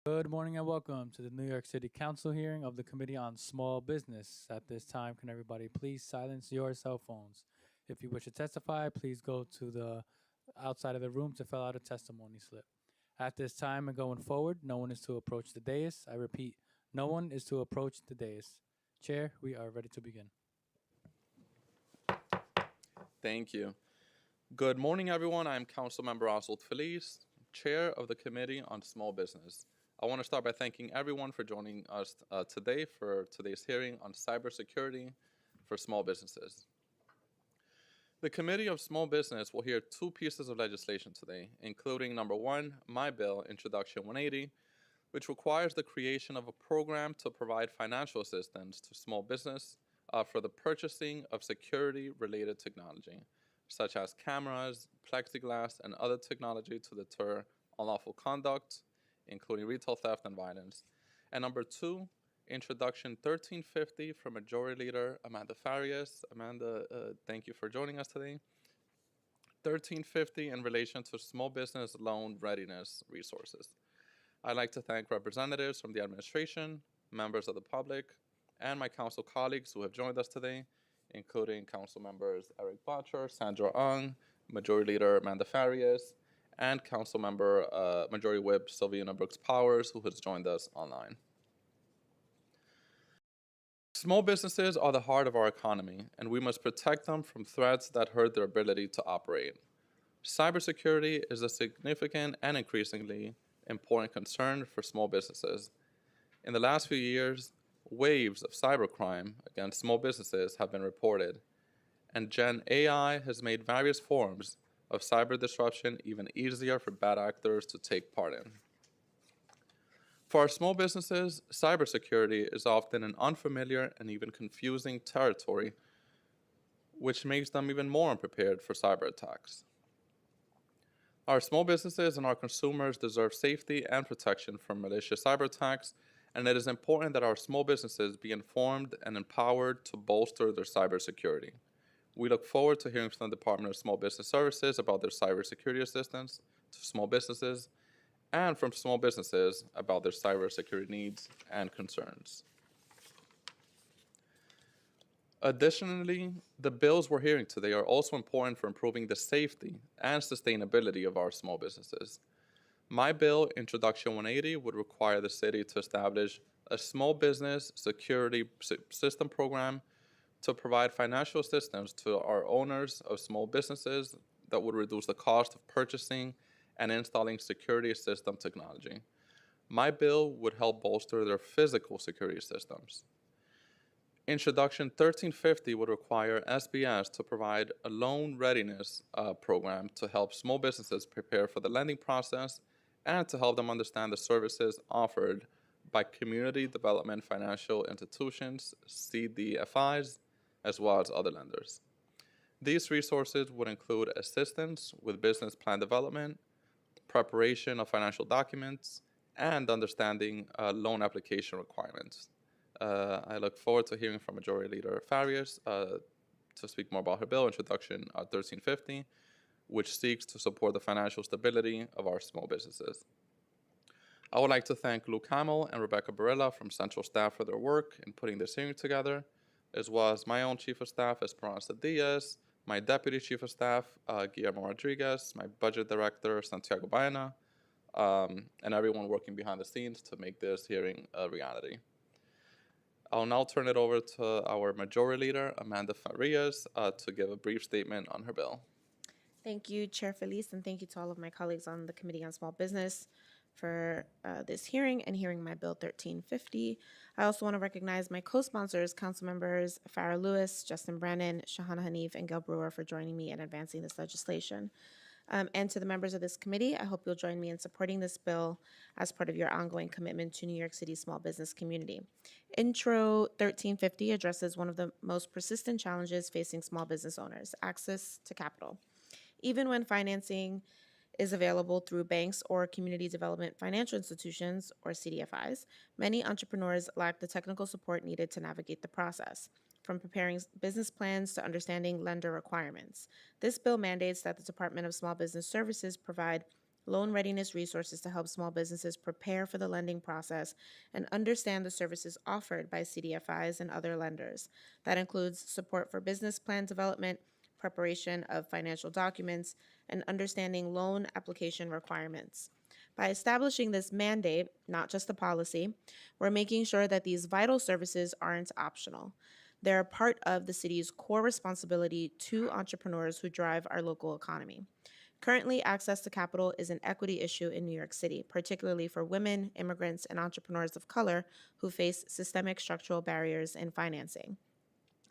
Good morning and welcome to the New York City Council hearing of the Committee on Small Business. At this time, can everybody please silence your cell phones? If you wish to testify, please go to the outside of the room to fill out a testimony slip. At this time and going forward, no one is to approach the dais. I repeat, no one is to approach the dais. Chair, we are ready to begin. Thank you. Good morning, everyone. I'm Councilmember Oswald Feliz, Chair of the Committee on Small Business. I want to start by thanking everyone for joining us today for today's hearing on cybersecurity for small businesses. The Committee of Small Business will hear two pieces of legislation today, including number one, my bill, Introduction 180, which requires the creation of a program to provide financial assistance to small business for the purchasing of security-related technology, such as cameras, plexiglass, and other technology to deter unlawful conduct, including retail theft and violence. And number two, Introduction 1350 from Majority Leader Amanda Farias. Amanda, thank you for joining us today. 1350 in relation to small business loan readiness resources. I'd like to thank representatives from the administration, members of the public, and my council colleagues who have joined us today, including council members Eric Botcher, Sandra Ung, Majority Leader Amanda Farias, and Council Member Majority Whip Sylvina Brooks Powers, who has joined us online. Small businesses are the heart of our economy, and we must protect them from threats that hurt their ability to operate. Cybersecurity is a significant and increasingly important concern for small businesses. In the last few years, waves of cybercrime against small businesses have been reported, and Gen AI has made various forms of cyber disruption even easier for bad actors to take part in. For our small businesses, cybersecurity is often an unfamiliar and even confusing territory, which makes them even more unprepared for cyber attacks. Our small businesses and our consumers deserve safety and protection from malicious cyber attacks, and it is important that our small businesses be informed and empowered to bolster their cybersecurity. We look forward to hearing from the Department of Small Business Services about their cybersecurity assistance to small businesses, and from small businesses about their cybersecurity needs and concerns. Additionally, the bills we're hearing today are also important for improving the safety and sustainability of our small businesses. My bill, Introduction 180, would require the city to establish a small business security system program to provide financial assistance to our owners of small businesses that would reduce the cost of purchasing and installing security system technology. My bill would help bolster their physical security systems. Introduction 1350 would require SBS to provide a loan readiness program to help small businesses prepare for the lending process and to help them understand the services offered by community development financial institutions, CDFIs, as well as other lenders. These resources would include assistance with business plan development, preparation of financial documents, and understanding loan application requirements. I look forward to hearing from Majority Leader Farias to speak more about her bill, Introduction 1350, which seeks to support the financial stability of our small businesses. I would like to thank Luke Hamill and Rebecca Barilla from Central Staff for their work in putting this hearing together, as well as my own Chief of Staff, Esperanza Diaz, my Deputy Chief of Staff, Guillermo Rodriguez, my Budget Director, Santiago Baena, and everyone working behind the scenes to make this hearing a reality. I'll now turn it over to our Majority Leader, Amanda Farias, to give a brief statement on her bill. Thank you, Chair Feliz, and thank you to all of my colleagues on the Committee on Small Business for this hearing and hearing my Bill 1350. I also want to recognize my co-sponsors, Council Members Farah Lewis, Justin Brennan, Shahana Hanif, and Gail Brewer for joining me in advancing this legislation. And to the members of this committee, I hope you'll join me in supporting this bill as part of your ongoing commitment to New York City's small business community. Intro 1350 addresses one of the most persistent challenges facing small business owners: access to capital. Even when financing is available through banks or community development financial institutions, or CDFIs, many entrepreneurs lack the technical support needed to navigate the process, from preparing business plans to understanding lender requirements. This bill mandates that the Department of Small Business Services provide loan readiness resources to help small businesses prepare for the lending process and understand the services offered by CDFIs and other lenders. That includes support for business plan development, preparation of financial documents, and understanding loan application requirements. By establishing this mandate, not just a policy, we're making sure that these vital services aren't optional. They're a part of the city's core responsibility to entrepreneurs who drive our local economy. Currently, access to capital is an equity issue in New York City, particularly for women, immigrants, and entrepreneurs of color who face systemic structural barriers in financing.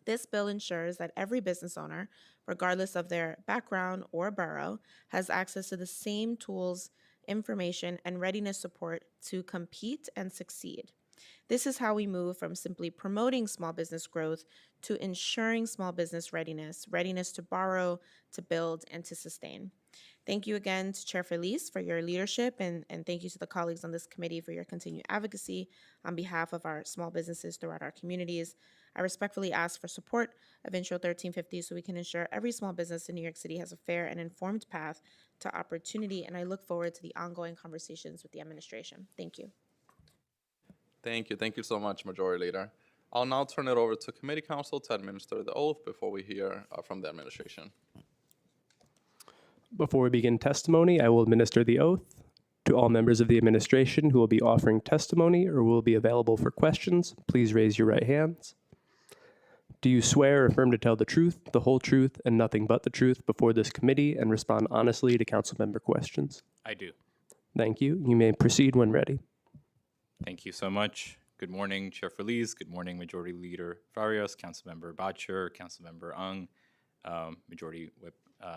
This bill ensures that every business owner, regardless of their background or borough, has access to the same tools, information, and readiness support to compete and succeed. This is how we move from simply promoting small business growth to ensuring small business readiness to borrow, to build, and to sustain. Thank you again to Chair Felice for your leadership, and thank you to the colleagues on this committee for your continued advocacy on behalf of our small businesses throughout our communities. I respectfully ask for support of Intro 1350 so we can ensure every small business in New York City has a fair and informed path to opportunity, and I look forward to the ongoing conversations with the administration. Thank you. Thank you. Thank you so much, Majority Leader. I'll now turn it over to Committee Counsel to administer the oath before we hear from the administration. Before we begin testimony, I will administer the oath. To all members of the administration who will be offering testimony or will be available for questions, please raise your right hands. Do you swear or affirm to tell the truth, the whole truth, and nothing but the truth before this committee and respond honestly to council member questions? I do. Thank you. You may proceed when ready. Thank you so much. Good morning, Chair Felice. Good morning, Majority Leader Farias, Councilmember Batcher, Councilmember Ung, Majority Whip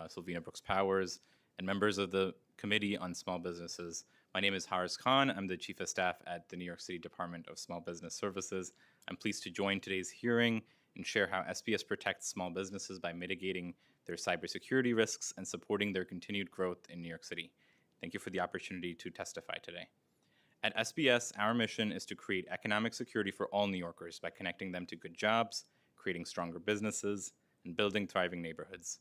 Sylvina Brooks-Powers, and members of the Committee on Small Businesses. My name is Haris Khan. I'm the Chief of Staff at the New York City Department of Small Business Services. I'm pleased to join today's hearing and share how SBS protects small businesses by mitigating their cybersecurity risks and supporting their continued growth in New York City. Thank you for the opportunity to testify today. At SBS, our mission is to create economic security for all New Yorkers by connecting them to good jobs, creating stronger businesses, and building thriving neighborhoods.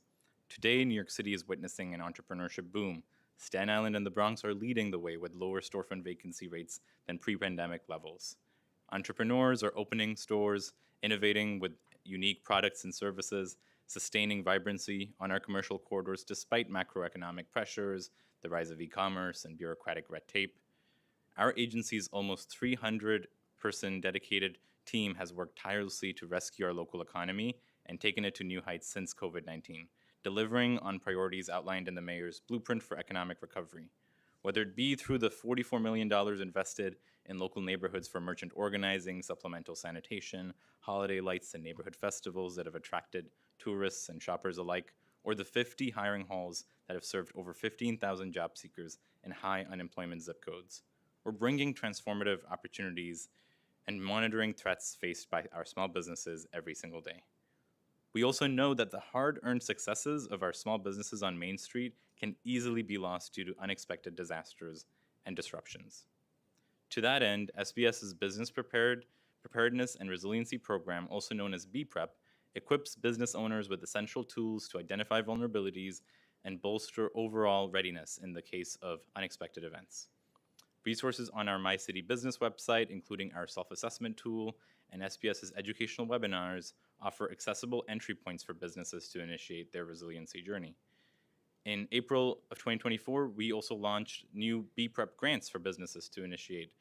Today, New York City is witnessing an entrepreneurship boom. Staten Island and the Bronx are leading the way with lower storefront vacancy rates than pre-pandemic levels. Entrepreneurs are opening stores, innovating with unique products and services, sustaining vibrancy on our commercial corridors despite macroeconomic pressures, the rise of e-commerce, and bureaucratic red tape. Our agency's almost 300-person dedicated team has worked tirelessly to rescue our local economy and taken it to new heights since COVID-19, delivering on priorities outlined in the mayor's blueprint for economic recovery. Whether it be through the $44 million invested in local neighborhoods for merchant organizing, supplemental sanitation, holiday lights, and neighborhood festivals that have attracted tourists and shoppers alike, or the 50 hiring halls that have served over 15,000 job seekers in high unemployment zip codes. We're bringing transformative opportunities and monitoring threats faced by our small businesses every single day. We also know that the hard-earned successes of our small businesses on Main Street can easily be lost due to unexpected disasters and disruptions. To that end, SBS's Business Preparedness and Resiliency Program, also known as BPREP, equips business owners with essential tools to identify vulnerabilities and bolster overall readiness in the case of unexpected events. Resources on our My City Business website, including our self-assessment tool and SBS's educational webinars, offer accessible entry points for businesses to initiate their resiliency journey. In April of 2024, we also launched new BPREP grants for businesses to initiate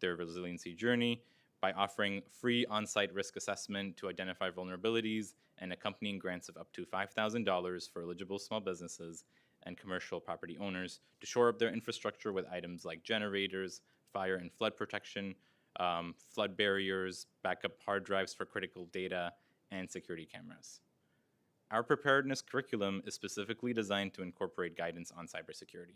their resiliency journey by offering free on-site risk assessment to identify vulnerabilities and accompanying grants of up to $5,000 for eligible small businesses and commercial property owners to shore up their infrastructure with items like generators, fire and flood protection, flood barriers, backup hard drives for critical data, and security cameras. Our preparedness curriculum is specifically designed to incorporate guidance on cybersecurity.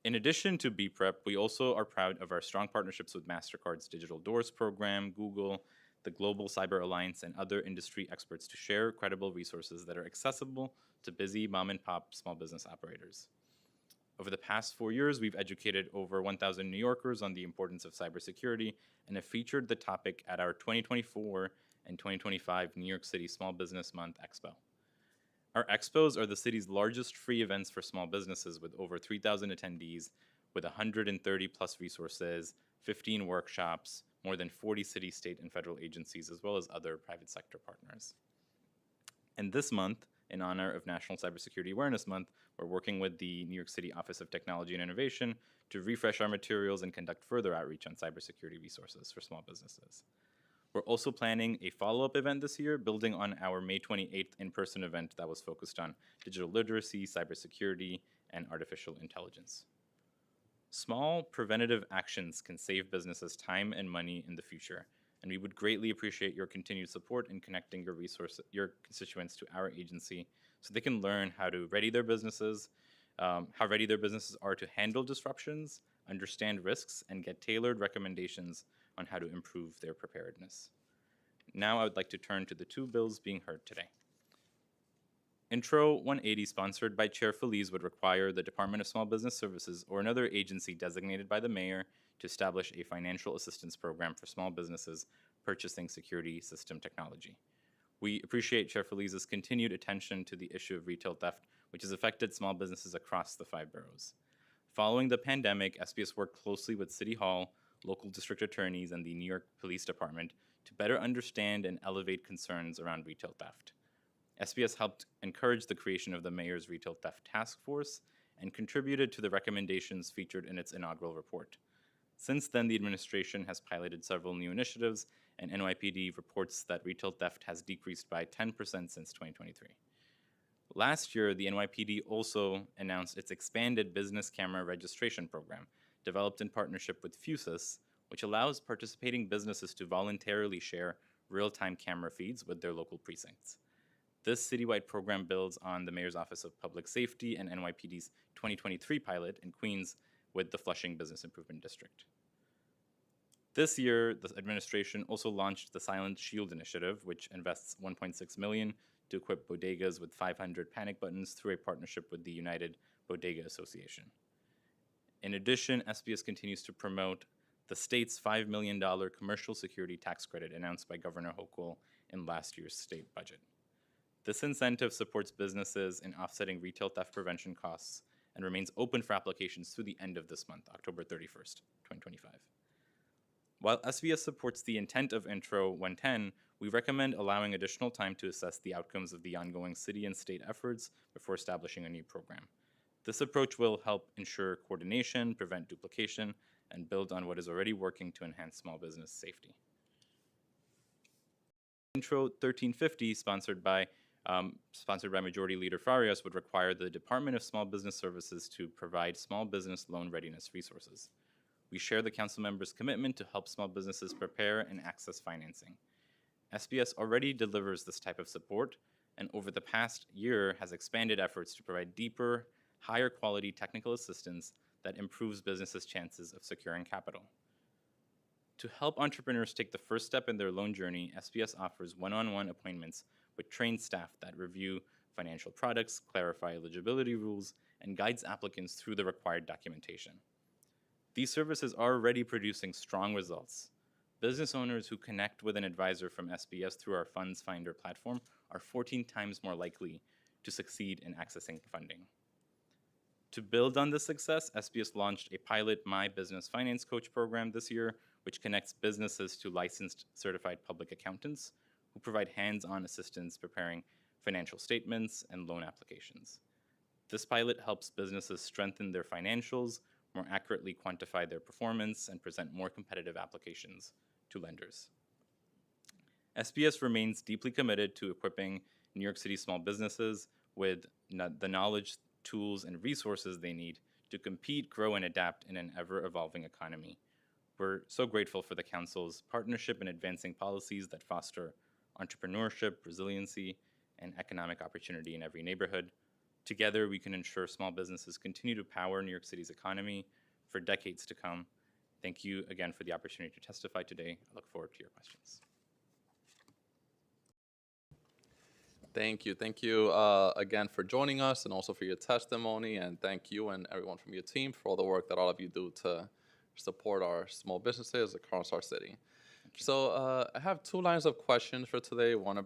In addition to BPREP, we also are proud of our strong partnerships with MasterCard's Digital Doors program, Google, the Global Cyber Alliance, and other industry experts to share credible resources that are accessible to busy mom-and-pop small business operators. Over the past 4 years, we've educated over 1,000 New Yorkers on the importance of cybersecurity and have featured the topic at our 2024 and 2025 New York City Small Business Month Expo. Our expos are the city's largest free events for small businesses with over 3,000 attendees, with 130 plus resources, 15 workshops, more than 40 city, state, and federal agencies, as well as other private sector partners. And this month, in honor of National Cybersecurity Awareness Month, we're working with the New York City Office of Technology and Innovation to refresh our materials and conduct further outreach on cybersecurity resources for small businesses. We're also planning a follow-up event this year, building on our May 28th in-person event that was focused on digital literacy, cybersecurity, and artificial intelligence. Small preventative actions can save businesses time and money in the future, and we would greatly appreciate your continued support in connecting your constituents to our agency so they can learn how to ready their businesses, how ready their businesses are to handle disruptions, understand risks, and get tailored recommendations on how to improve their preparedness. Now I would like to turn to the two bills being heard today. Intro 180, sponsored by Chair Feliz, would require the Department of Small Business Services or another agency designated by the mayor to establish a financial assistance program for small businesses purchasing security system technology. We appreciate Chair Feliz's continued attention to the issue of retail theft, which has affected small businesses across the 5 boroughs. Following the pandemic, SPS worked closely with City Hall, local district attorneys, and the New York Police Department to better understand and elevate concerns around retail theft. SPS helped encourage the creation of the Mayor's Retail Theft Task Force and contributed to the recommendations featured in its inaugural report. Since then, the administration has piloted several new initiatives, and NYPD reports that retail theft has decreased by 10% since 2023. Last year, the NYPD also announced its expanded business camera registration program, developed in partnership with Fusus, which allows participating businesses to voluntarily share real-time camera feeds with their local precincts. This citywide program builds on the Mayor's Office of Public Safety and NYPD's 2023 pilot in Queens with the Flushing Business Improvement District. This year, the administration also launched the Silent Shield Initiative, which invests $1.6 million to equip bodegas with 500 panic buttons through a partnership with the United Bodega Association. In addition, SPS continues to promote the state's $5 million commercial security tax credit announced by Governor Hochul in last year's state budget. This incentive supports businesses in offsetting retail theft prevention costs and remains open for applications through the end of this month, October 31st, 2025. While SPS supports the intent of Intro 110, we recommend allowing additional time to assess the outcomes of the ongoing city and state efforts before establishing a new program. This approach will help ensure coordination, prevent duplication, and build on what is already working to enhance small business safety. Intro 1350, sponsored by Majority Leader Farias, would require the Department of Small Business Services to provide small business loan readiness resources. We share the council members' commitment to help small businesses prepare and access financing. SPS already delivers this type of support, and over the past year has expanded efforts to provide deeper, higher quality technical assistance that improves businesses' chances of securing capital. To help entrepreneurs take the first step in their loan journey, SPS offers one-on-one appointments with trained staff that review financial products, clarify eligibility rules, and guides applicants through the required documentation. These services are already producing strong results. Business owners who connect with an advisor from SPS through our Funds Finder platform are 14 times more likely to succeed in accessing funding. To build on this success, SPS launched a pilot My Business Finance Coach program this year, which connects businesses to licensed certified public accountants who provide hands-on assistance preparing financial statements and loan applications. This pilot helps businesses strengthen their financials, more accurately quantify their performance, and present more competitive applications to lenders. SPS remains deeply committed to equipping New York City small businesses with the knowledge, tools, and resources they need to compete, grow, and adapt in an ever-evolving economy. We're so grateful for the Council's partnership in advancing policies that foster entrepreneurship, resiliency, and economic opportunity in every neighborhood. Together, we can ensure small businesses continue to power New York City's economy for decades to come. Thank you again for the opportunity to testify today. I look forward to your questions. Thank you. Thank you again for joining us and also for your testimony. And thank you and everyone from your team for all the work that all of you do to support our small businesses across our city. So I have two lines of questions for today. One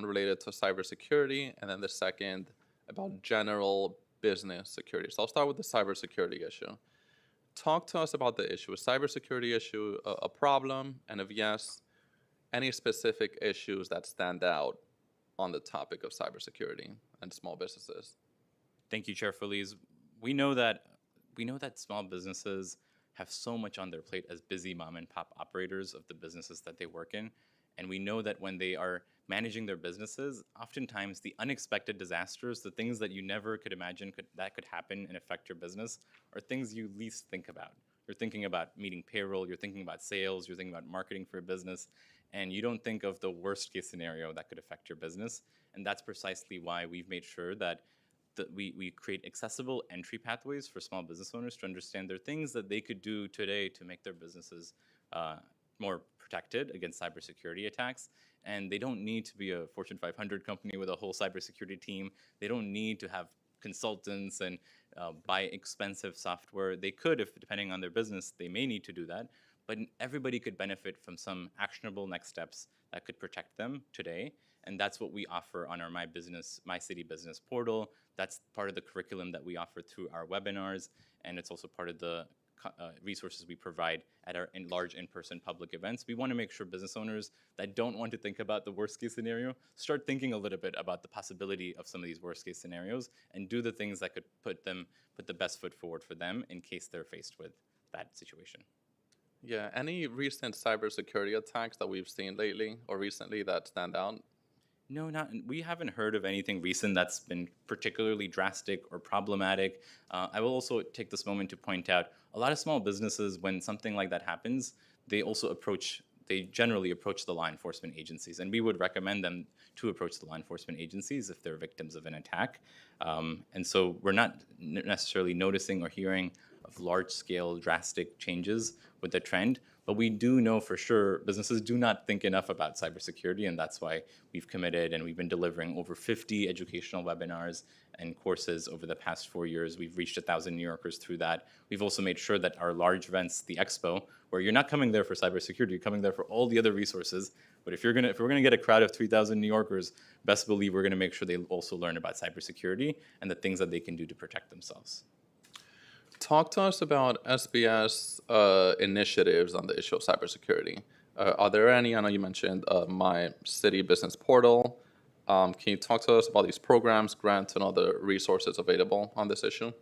related to cybersecurity, and then the second about general business security. So I'll start with the cybersecurity issue. Talk to us about the issue. Is cybersecurity issue a problem? And if yes, any specific issues that stand out on the topic of cybersecurity and small businesses? Thank you, Chair Feliz. We know that small businesses have so much on their plate as busy mom and pop operators of the businesses that they work in. And we know that when they are managing their businesses, oftentimes the unexpected disasters, the things that you never could imagine that could happen and affect your business, are things you least think about. You're thinking about meeting payroll, you're thinking about sales, you're thinking about marketing for a business, and you don't think of the worst case scenario that could affect your business. And that's precisely why we've made sure that we create accessible entry pathways for small business owners to understand there are things that they could do today to make their businesses more protected against cybersecurity attacks. And they don't need to be a Fortune 500 company with a whole cybersecurity team. They don't need to have consultants and buy expensive software. They could, if depending on their business, they may need to do that. But everybody could benefit from some actionable next steps that could protect them today. And that's what we offer on our My City Business portal. That's part of the curriculum that we offer through our webinars, and it's also part of the resources we provide at our large in-person public events. We want to make sure business owners that don't want to think about the worst case scenario start thinking a little bit about the possibility of some of these worst case scenarios and do the things that could put the best foot forward for them in case they're faced with that situation. Yeah, any recent cybersecurity attacks that we've seen lately or recently that stand out? No, we haven't heard of anything recent that's been particularly drastic or problematic. I will also take this moment to point out a lot of small businesses, when something like that happens, they generally approach the law enforcement agencies, and we would recommend them to approach the law enforcement agencies if they're victims of an attack. And so we're not necessarily noticing or hearing of large-scale drastic changes with the trend, but we do know for sure businesses do not think enough about cybersecurity, and that's why we've committed and we've been delivering over 50 educational webinars and courses over the past 4 years. We've reached 1,000 New Yorkers through that. We've also made sure that our large events, the Expo, where you're not coming there for cybersecurity, you're coming there for all the other resources. But if we're gonna get a crowd of 3,000 New Yorkers, best believe we're gonna make sure they also learn about cybersecurity and the things that they can do to protect themselves. Talk to us about SBS initiatives on the issue of cybersecurity. Are there any? I know you mentioned My City Business Portal. Can you talk to us about these programs, grants, and other resources available on this issue?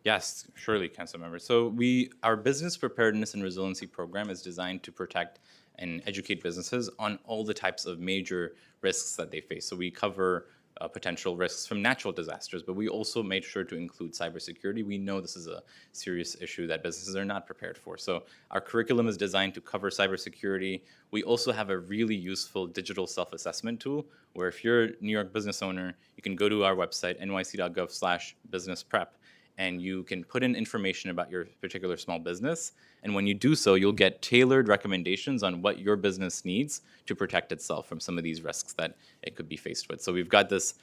Yes, surely, council member. So our business preparedness and resiliency program is designed to protect and educate businesses on all the types of major risks that they face. So we cover potential risks from natural disasters, but we also made sure to include cybersecurity. We know this is a serious issue that businesses are not prepared for. So our curriculum is designed to cover cybersecurity. We also have a really useful digital self-assessment tool where if you're a New York business owner, you can go to our website, nyc.gov/businessprep, and you can put in information about your particular small business. And when you do so, you'll get tailored recommendations on what your business needs to protect itself from some of these risks that it could be faced with. So we've got this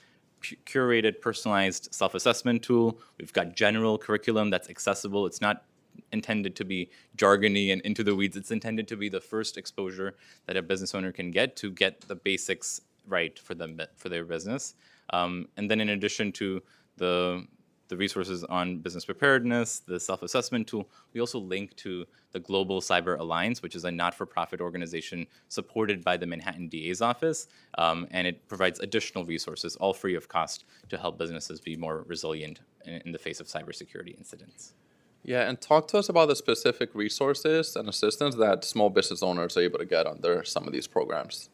curated, personalized self-assessment tool. We've got general curriculum that's accessible. It's not intended to be jargony and into the weeds. It's intended to be the first exposure that a business owner can get to get the basics right for their business. And then in addition to the resources on business preparedness, the self-assessment tool, we also link to the Global Cyber Alliance, which is a not-for-profit organization supported by the Manhattan DA's office, and it provides additional resources, all free of cost, to help businesses be more resilient in the face of cybersecurity incidents. Yeah, and talk to us about the specific resources and assistance that small business owners are able to get under some of these programs.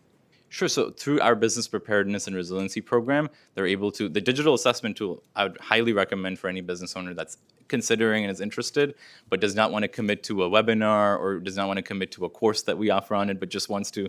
Sure. So through our business preparedness and resiliency program, they're able to, the digital assessment tool, I would highly recommend for any business owner that's considering and is interested, but does not want to commit to a webinar or does not want to commit to a course that we offer on it, but just wants to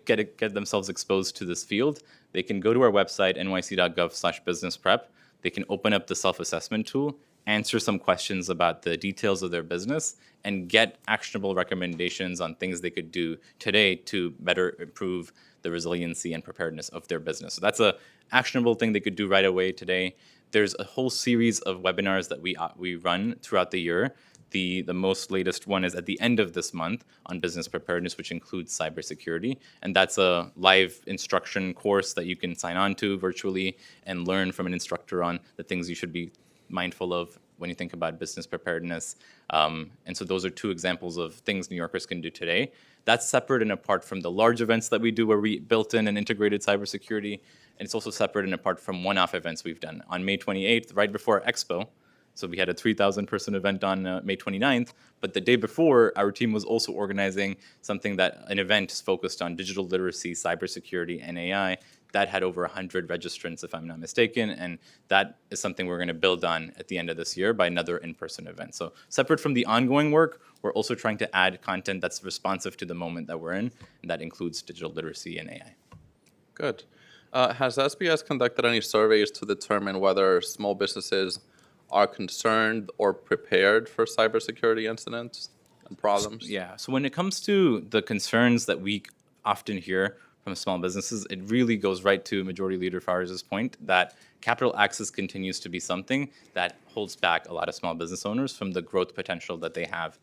get themselves exposed to this field. They can go to our website, nyc.gov/businessprep. They can open up the self-assessment tool, answer some questions about the details of their business, and get actionable recommendations on things they could do today to better improve the resiliency and preparedness of their business. So that's a actionable thing they could do right away today. There's a whole series of webinars that we run throughout the year. The most latest one is at the end of this month on business preparedness, which includes cybersecurity. And that's a live instruction course that you can sign on to virtually and learn from an instructor on the things you should be mindful of when you think about business preparedness. And so those are two examples of things New Yorkers can do today. That's separate and apart from the large events that we do where we built in and integrated cybersecurity. And it's also separate and apart from one-off events we've done. On May 28th, right before Expo, so we had a 3,000 person event on May 29th, but the day before, our team was also organizing an event focused on digital literacy, cybersecurity, and AI that had over 100 registrants, if I'm not mistaken, and that is something we're gonna build on at the end of this year by another in-person event. So separate from the ongoing work, we're also trying to add content that's responsive to the moment that we're in, and that includes digital literacy and AI. Good. Has SBS conducted any surveys to determine whether small businesses are concerned or prepared for cybersecurity incidents and problems? Yeah, so when it comes to the concerns that we often hear from small businesses, it really goes right to Majority Leader Fares' point that capital access continues to be something that holds back a lot of small business owners from the growth potential that they have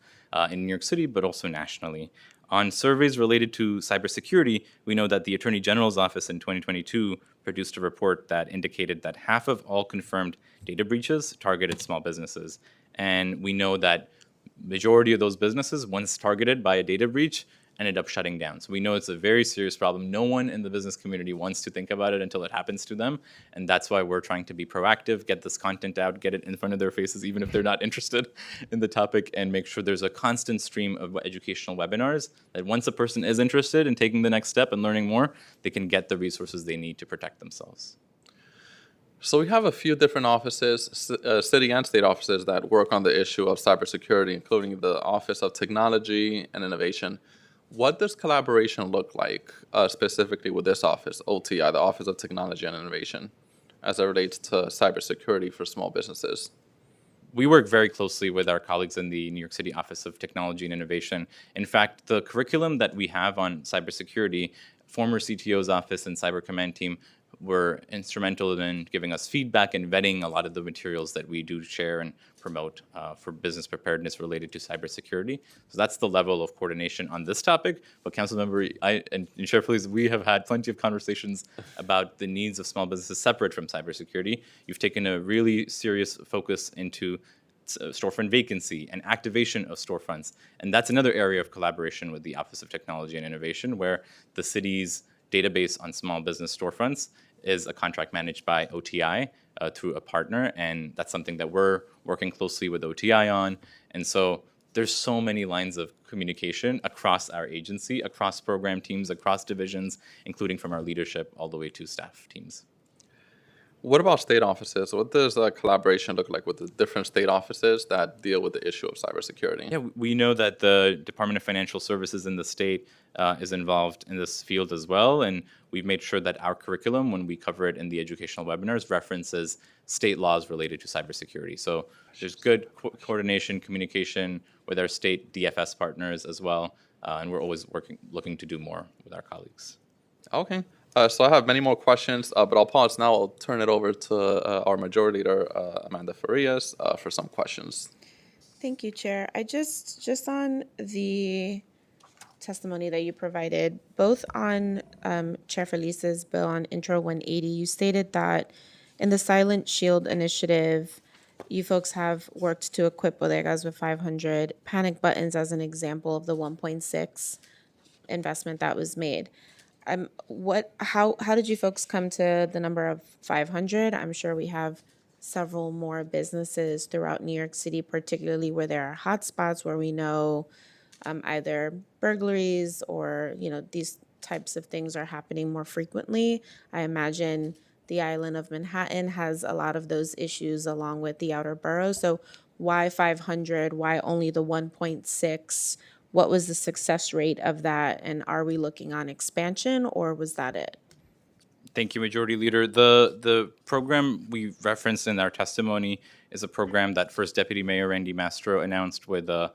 in New York City, but also nationally. On surveys related to cybersecurity, we know that the Attorney General's office in 2022 produced a report that indicated that half of all confirmed data breaches targeted small businesses. And we know that majority of those businesses, once targeted by a data breach, ended up shutting down. So we know it's a very serious problem. No one in the business community wants to think about it until it happens to them. And that's why we're trying to be proactive, get this content out, get it in front of their faces, even if they're not interested in the topic, and make sure there's a constant stream of educational webinars that once a person is interested in taking the next step and learning more, they can get the resources they need to protect themselves. So we have a few different offices, city and state offices that work on the issue of cybersecurity, including the Office of Technology and Innovation. What does collaboration look like specifically with this office, OTI, the Office of Technology and Innovation, as it relates to cybersecurity for small businesses? We work very closely with our colleagues in the New York City Office of Technology and Innovation. In fact, the curriculum that we have on cybersecurity, former CTO's office and cyber command team were instrumental in giving us feedback and vetting a lot of the materials that we do share and promote for business preparedness related to cybersecurity. So that's the level of coordination on this topic. But Councilmember, and Chair Feliz, we have had plenty of conversations about the needs of small businesses separate from cybersecurity. You've taken a really serious focus into storefront vacancy and activation of storefronts. And that's another area of collaboration with the Office of Technology and Innovation, where the city's database on small business storefronts is a contract managed by OTI through a partner, and that's something that we're working closely with OTI on. And so there's so many lines of communication across our agency, across program teams, across divisions, including from our leadership all the way to staff teams. What about state offices? What does collaboration look like with the different state offices that deal with the issue of cybersecurity? Yeah, we know that the Department of Financial Services in the state is involved in this field as well, and we've made sure that our curriculum, when we cover it in the educational webinars, references state laws related to cybersecurity. So there's good coordination, communication with our state DFS partners as well, and we're always looking to do more with our colleagues. Okay. So I have many more questions, but I'll pause now. I'll turn it over to our Majority Leader, Amanda Farias, for some questions. Thank you, Chair. I just on the testimony that you provided, both on Chair Felice's bill on Intro 180, you stated that in the Silent Shield initiative, you folks have worked to equip bodegas with 500 panic buttons as an example of the 1.6 investment that was made. How did you folks come to the number of 500? I'm sure we have several more businesses throughout New York City, particularly where there are hotspots where we know either burglaries or these types of things are happening more frequently. I imagine the island of Manhattan has a lot of those issues along with the outer boroughs. So why 500? Why only the 1.6? What was the success rate of that? And are we looking on expansion, or was that it? Thank you, Majority Leader. The program we referenced in our testimony is a program that First Deputy Mayor Randy Mastro announced with the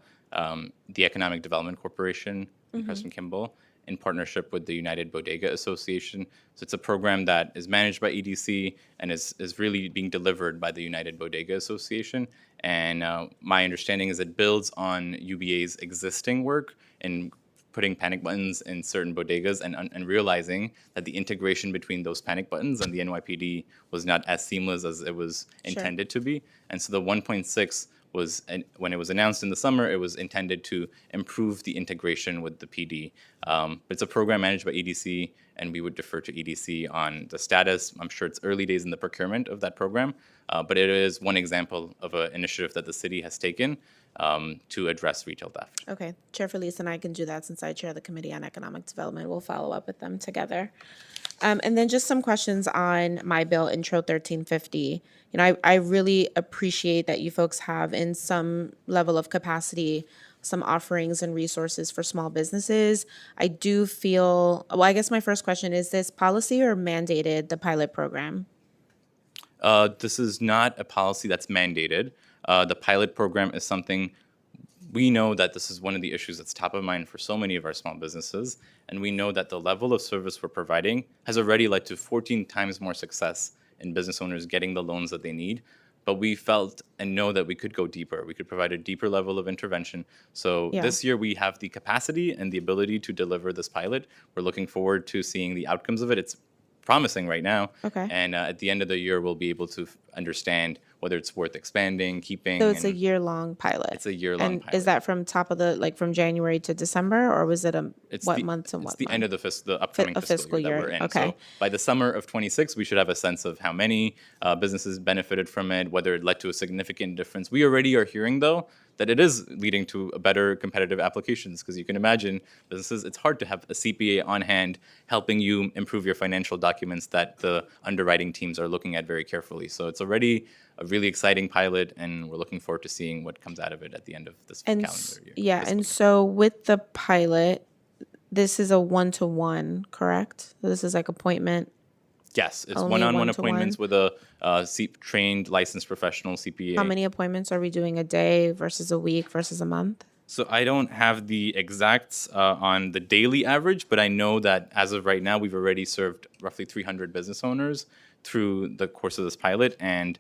Economic Development Corporation, President Kimball. in partnership with the United Bodega Association. So it's a program that is managed by EDC and is really being delivered by the United Bodega Association. And my understanding is it builds on UBA's existing work in putting panic buttons in certain bodegas and realizing that the integration between those panic buttons and the NYPD was not as seamless as it was intended to be. And so the 1.6 was, when it was announced in the summer, it was intended to improve the integration with the PD. But it's a program managed by EDC, and we would defer to EDC on the status. I'm sure it's early days in the procurement of that program, but it is one example of an initiative that the city has taken to address retail theft. Okay, Chair Felice and I can do that since I chair the Committee on Economic Development. We'll follow up with them together. And then just some questions on my bill, Intro 1350. You know, I really appreciate that you folks have in some level of capacity some offerings and resources for small businesses. I do feel, well, I guess my first question is this policy or mandated, the pilot program? This is not a policy that's mandated. The pilot program is something we know that this is one of the issues that's top of mind for so many of our small businesses, and we know that the level of service we're providing has already led to 14 times more success in business owners getting the loans that they need. But we felt and know that we could go deeper. We could provide a deeper level of intervention. So this year we have the capacity and the ability to deliver this pilot. We're looking forward to seeing the outcomes of it. It's promising right now. Okay. And at the end of the year, we'll be able to understand whether it's worth expanding, keeping. So it's a year-long pilot? It's a year-long and pilot. Is that from top of the, like from January to December, or was it month to what It's month? the end of the upcoming fiscal year that we're in. Okay. So by the summer of 26, we should have a sense of how many businesses benefited from it, whether it led to a significant difference. We already are hearing, though, that it is leading to better competitive applications, because you can imagine businesses, it's hard to have a CPA on hand helping you improve your financial documents that the underwriting teams are looking at very carefully. So it's already a really exciting pilot, and we're looking forward to seeing what comes out of it at the end of this calendar year. Yeah, and so with the pilot, this is a one-to-one, correct? This is like appointment. Yes, it's Only one-on-one one-to-one? appointments with a trained, licensed professional CPA. How many appointments are we doing a day versus a week versus a month? So I don't have the exacts on the daily average, but I know that as of right now, we've already served roughly 300 business owners through the course of this pilot, and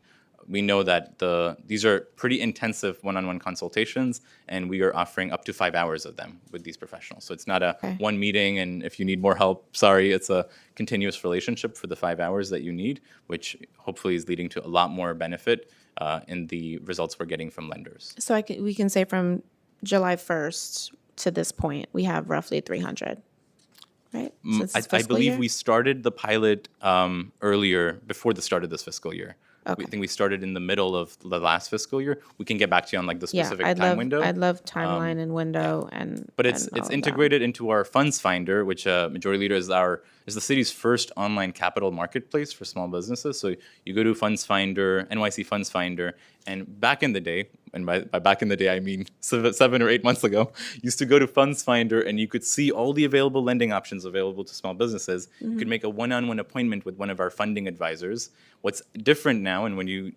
we know that these are pretty intensive one-on-one consultations, and we are offering up to 5 hours of them with these professionals. So it's not a one meeting, and if you need more help, sorry, it's a continuous relationship for the 5 hours that you need, which hopefully is leading to a lot more benefit in the results we're getting from lenders. So we can say from July 1st to this point, we have roughly 300, right? I believe we started the pilot earlier, before the start of this fiscal year. Okay. I think we started in the middle of the last fiscal year. We can get back to you on like the specific time window. I'd love timeline and window But it's integrated into our funds finder, which Majority Leader is the city's first online capital marketplace for small businesses. So you go to Funds Finder, NYC Funds Finder, and back in the day, and by back in the day I mean 7 or 8 months ago, used to go to Funds Finder and you could see all the available lending options available to small businesses. Mm-hmm. You could make a one-on-one appointment with one of our funding advisors. What's different now, and when you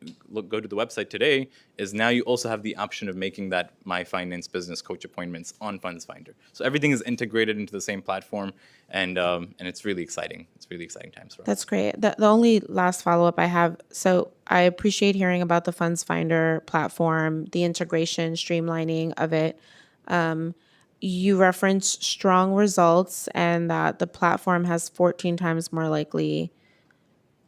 go to the website today, is now you also have the option of making that My Finance Business Coach appointments on Funds Finder. So everything is integrated into the same platform, and it's really exciting. It's really exciting times for us. That's great. The only last follow-up I have, so I appreciate hearing about the Funds Finder platform, the integration, streamlining of it. You referenced strong results and that the platform has 14 times more likely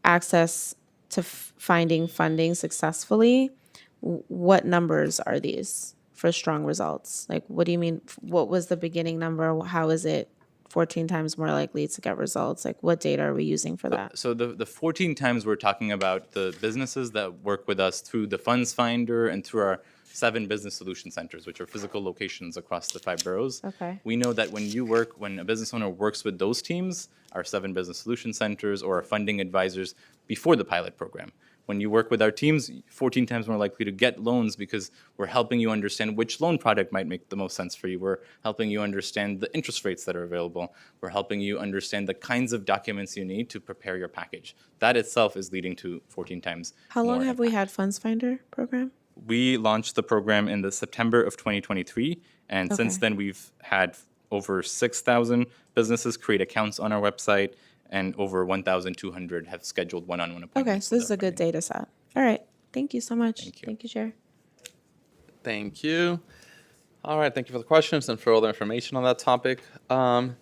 access to finding funding successfully. What numbers are these for strong results? Like, what do you mean? What was the beginning number? How is it 14 times more likely to get results? Like, what data are we using for that? So the 14 times we're talking about the businesses that work with us through the Funds Finder and through our 7 business solution centers, which are physical locations across the 5 boroughs. Okay. We know that when a business owner works with those teams, our 7 business solution centers or our funding advisors before the pilot program, when you work with our teams, 14 times more likely to get loans because we're helping you understand which loan product might make the most sense for you. We're helping you understand the interest rates that are available. We're helping you understand the kinds of documents you need to prepare your package. That itself is leading to 14 times How long more have we had Funds Finder program? We launched the program in the September of 2023, and since then we've had over 6,000 businesses create accounts on our website, and over 1,200 have scheduled one-on-one appointments. Okay, so this is a good data set. All right. Thank you so much. Thank you. Thank you, Chair. Thank you. All right, thank you for the questions and for all the information on that topic. Chair,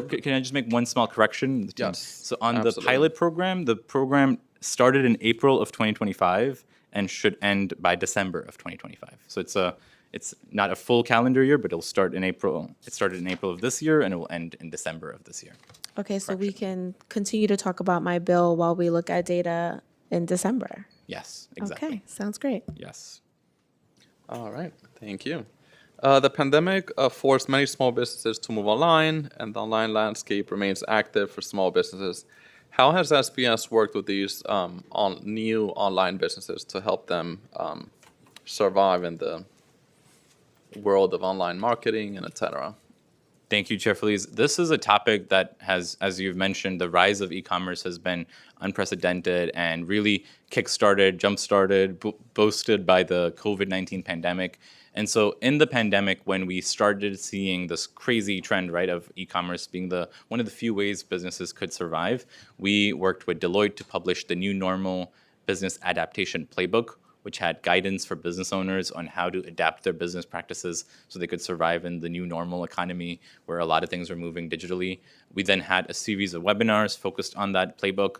can I just make one small correction? Yes, So on absolutely. the pilot program, the program started in April of 2025 and should end by December of 2025. So it's not a full calendar year, but it'll start in April. It started in April of this year and it will end in December of this year. Okay, so we can continue to talk about my bill while we look at data in December. Yes, exactly. Okay, sounds great. Yes. All right, thank you. The pandemic forced many small businesses to move online, and the online landscape remains active for small businesses. How has SPS worked with these new online businesses to help them survive in the world of online marketing and et cetera? Thank you, Chair Feliz. This is a topic that has, as you've mentioned, the rise of e-commerce has been unprecedented and really kick-started, jump-started, boosted by the COVID-19 pandemic. And so in the pandemic, when we started seeing this crazy trend, right, of e-commerce being one of the few ways businesses could survive, we worked with Deloitte to publish the New Normal Business Adaptation Playbook, which had guidance for business owners on how to adapt their business practices so they could survive in the new normal economy where a lot of things are moving digitally. We then had a series of webinars focused on that playbook.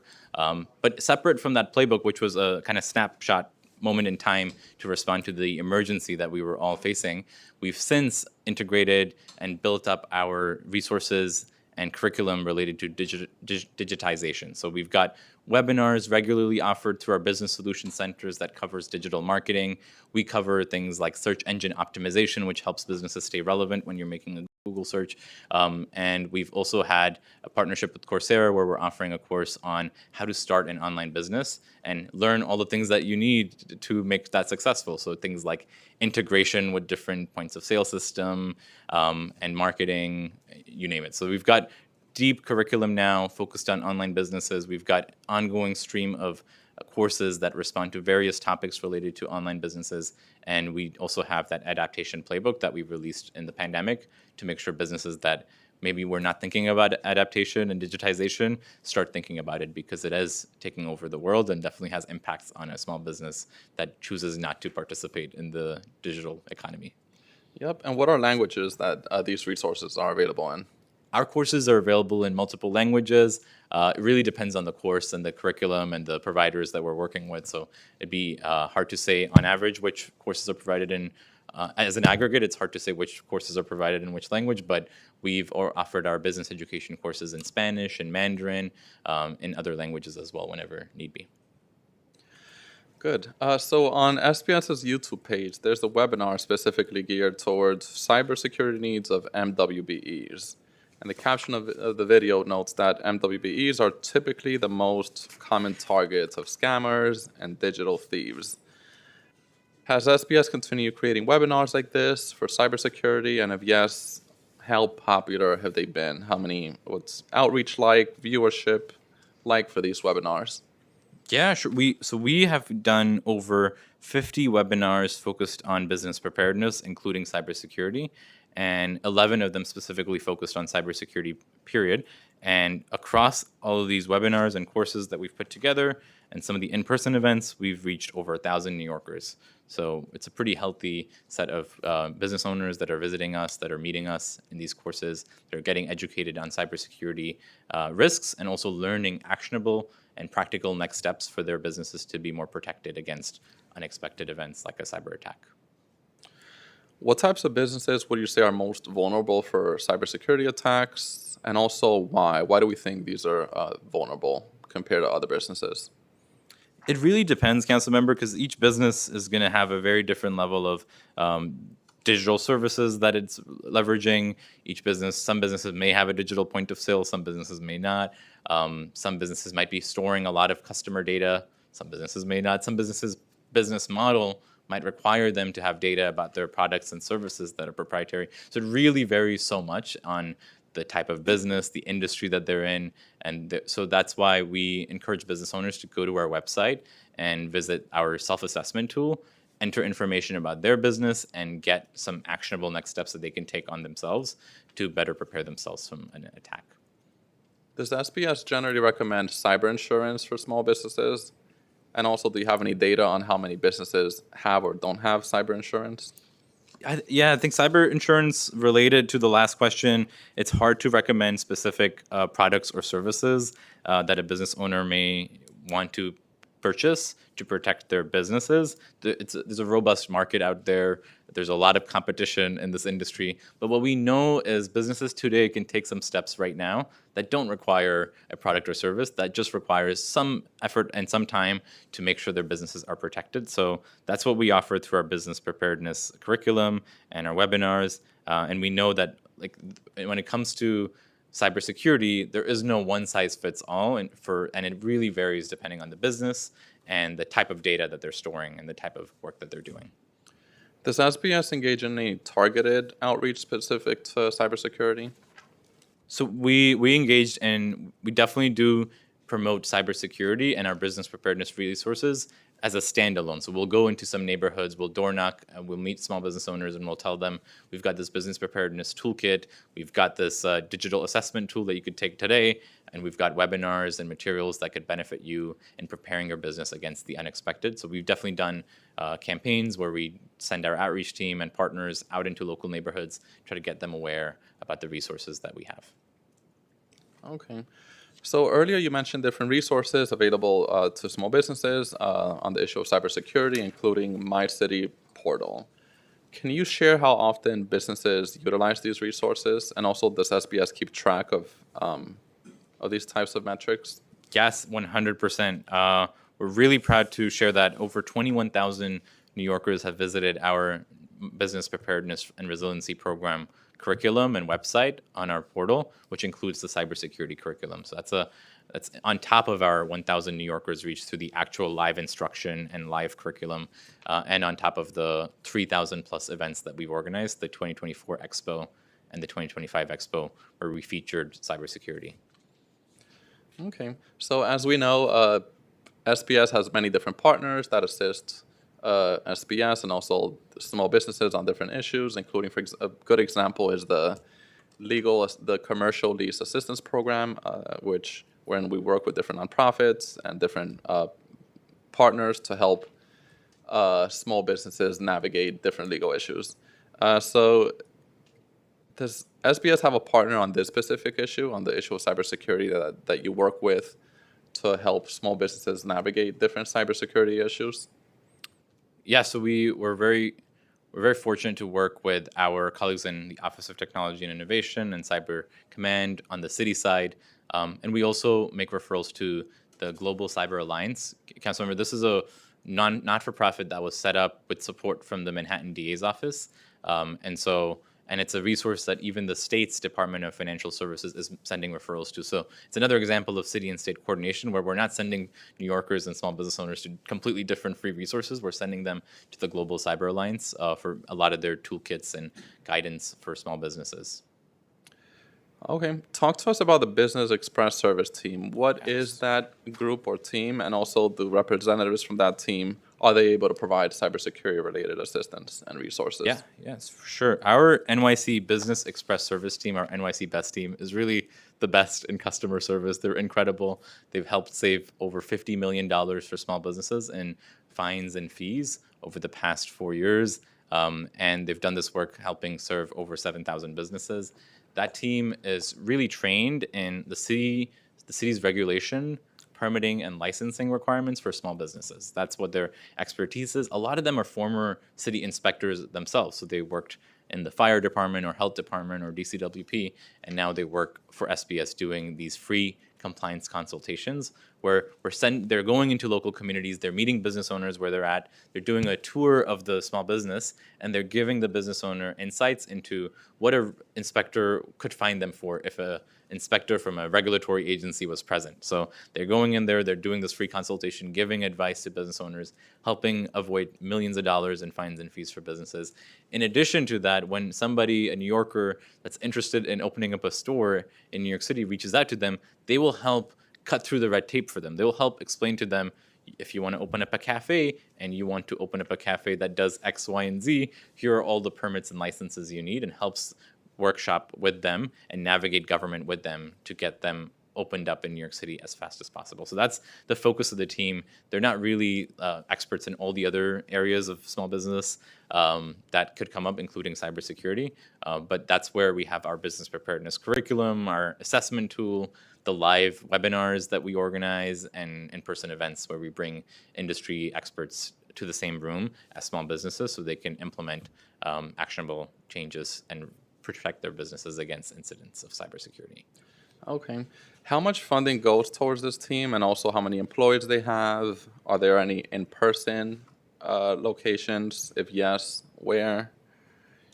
But separate from that playbook, which was a kind of snapshot moment in time to respond to the emergency that we were all facing, we've since integrated and built up our resources and curriculum related to digitization. So we've got webinars regularly offered through our business solution centers that covers digital marketing. We cover things like search engine optimization, which helps businesses stay relevant when you're making a Google search. And we've also had a partnership with Coursera where we're offering a course on how to start an online business and learn all the things that you need to make that successful. So things like integration with different points of sale system and marketing, you name it. So we've got deep curriculum now focused on online businesses. We've got ongoing stream of courses that respond to various topics related to online businesses. And we also have that adaptation playbook that we released in the pandemic to make sure businesses that maybe we're not thinking about adaptation and digitization start thinking about it, because it is taking over the world and definitely has impacts on a small business that chooses not to participate in the digital economy. Yep, and what are languages that these resources are available in? Our courses are available in multiple languages. It really depends on the course and the curriculum and the providers that we're working with. So it'd be hard to say on average which courses are provided in. As an aggregate, it's hard to say which courses are provided in which language, but we've offered our business education courses in Spanish and Mandarin, in other languages as well whenever need be. Good. So on SPS's YouTube page, there's a webinar specifically geared towards cybersecurity needs of MWBEs. And the caption of the video notes that MWBEs are typically the most common targets of scammers and digital thieves. Has SPS continued creating webinars like this for cybersecurity? And if yes, how popular have they been? What's outreach like, viewership like for these webinars? Yeah, sure. We have done over 50 webinars focused on business preparedness, including cybersecurity, and 11 of them specifically focused on cybersecurity, period. And across all of these webinars and courses that we've put together and some of the in-person events, we've reached over 1,000 New Yorkers. So it's a pretty healthy set of business owners that are visiting us, that are meeting us in these courses. They're getting educated on cybersecurity risks and also learning actionable and practical next steps for their businesses to be more protected against unexpected events like a cyber attack. What types of businesses would you say are most vulnerable for cybersecurity attacks? And also why? Why do we think these are vulnerable compared to other businesses? It really depends, council member, because each business is going to have a very different level of digital services that it's leveraging. Some businesses may have a digital point of sale, some businesses may not. Some businesses might be storing a lot of customer data, some businesses may not. Some businesses' business model might require them to have data about their products and services that are proprietary. So it really varies so much on the type of business, the industry that they're in. And so that's why we encourage business owners to go to our website and visit our self-assessment tool enter information about their business and get some actionable next steps that they can take on themselves to better prepare themselves from an attack. Does the SBS generally recommend cyber insurance for small businesses? And also, do you have any data on how many businesses have or don't have cyber insurance? I think cyber insurance, related to the last question, it's hard to recommend specific products or services that a business owner may want to purchase to protect their businesses. There's a robust market out there. There's a lot of competition in this industry. But what we know is businesses today can take some steps right now that don't require a product or service, that just requires some effort and some time to make sure their businesses are protected. So that's what we offer through our business preparedness curriculum and our webinars. And we know that when it comes to cybersecurity, there is no one size fits all, and it really varies depending on the business and the type of data that they're storing and the type of work that they're doing. Does SBS engage in any targeted outreach specific to cybersecurity? So we engaged, and we definitely do promote cybersecurity and our business preparedness resources as a standalone. So we'll go into some neighborhoods, we'll door knock, we'll meet small business owners, and we'll tell them we've got this business preparedness toolkit, we've got this digital assessment tool that you could take today, and we've got webinars and materials that could benefit you in preparing your business against the unexpected. So we've definitely done campaigns where we send our outreach team and partners out into local neighborhoods, try to get them aware about the resources that we have. Okay. So earlier you mentioned different resources available to small businesses on the issue of cybersecurity, including My City portal. Can you share how often businesses utilize these resources, and also does SBS keep track of these types of metrics? Yes, 100%. We're really proud to share that over 21,000 New Yorkers have visited our business preparedness and resiliency program curriculum and website on our portal, which includes the cybersecurity curriculum. So that's on top of our 1,000 New Yorkers reached through the actual live instruction and live curriculum, and on top of the 3,000 plus events that we've organized, the 2024 Expo and the 2025 Expo, where we featured cybersecurity. Okay. So as we know, SBS has many different partners that assist SBS and also small businesses on different issues, including, a good example is the commercial lease assistance program, when we work with different nonprofits and different partners to help small businesses navigate different legal issues. So does SBS have a partner on this specific issue, on the issue of cybersecurity that you work with to help small businesses navigate different cybersecurity issues? Yeah, so we're very fortunate to work with our colleagues in the Office of Technology and Innovation and Cyber Command on the city side, and we also make referrals to the Global Cyber Alliance. Councilmember, this is a not-for-profit that was set up with support from the Manhattan DA's office, and it's a resource that even the state's Department of Financial Services is sending referrals to. So it's another example of city and state coordination where we're not sending New Yorkers and small business owners to completely different free resources. We're sending them to the Global Cyber Alliance for a lot of their toolkits and guidance for small businesses. Okay. Talk to us about the Business Express Service Team. What is that group or team? And also, the representatives from that team, are they able to provide cybersecurity-related assistance and resources? Yes, for sure. Our NYC Business Express Service Team, our NYC Best Team, is really the best in customer service. They're incredible. They've helped save over $50 million for small businesses in fines and fees over the past 4 years. And they've done this work helping serve over 7,000 businesses. That team is really trained in the city's regulation, permitting, and licensing requirements for small businesses. That's what their expertise is. A lot of them are former city inspectors themselves, so they worked in the fire department or health department or DCWP, and now they work for SBS doing these free compliance consultations where they're going into local communities, they're meeting business owners where they're at, they're doing a tour of the small business, and they're giving the business owner insights into what an inspector could find them for if a inspector from a regulatory agency was present. So they're going in there, they're doing this free consultation, giving advice to business owners, helping avoid millions of dollars in fines and fees for businesses. In addition to that, when somebody, a New Yorker that's interested in opening up a store in New York City reaches out to them, they will help cut through the red tape for them. They will help explain to them, if you want to open up a cafe and you want to open up a cafe that does X, Y, and Z, here are all the permits and licenses you need, and helps workshop with them and navigate government with them to get them opened up in New York City as fast as possible. So that's the focus of the team. They're not really experts in all the other areas of small business that could come up, including cybersecurity. But that's where we have our business preparedness curriculum, our assessment tool, the live webinars that we organize, and in-person events where we bring industry experts to the same room as small businesses so they can implement actionable changes and protect their businesses against incidents of cybersecurity. Okay. How much funding goes towards this team, and also how many employees they have? Are there any in-person locations? If yes, where?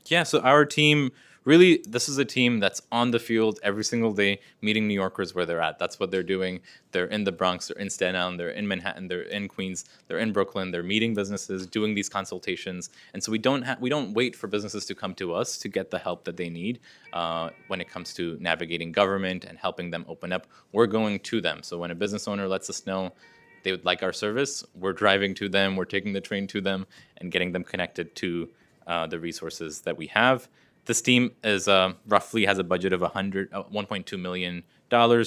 Yeah, so our team, really, this is a team that's on the field every single day, meeting New Yorkers where they're at. That's what they're doing. They're in the Bronx, they're in Staten Island, they're in Manhattan, they're in Queens, they're in Brooklyn, they're meeting businesses, doing these consultations. And so we don't wait for businesses to come to us to get the help that they need when it comes to navigating government and helping them open up. We're going to them. So when a business owner lets us know they would like our service, we're driving to them, we're taking the train to them, and getting them connected to the resources that we have. This team is roughly has a budget of $1.2 million,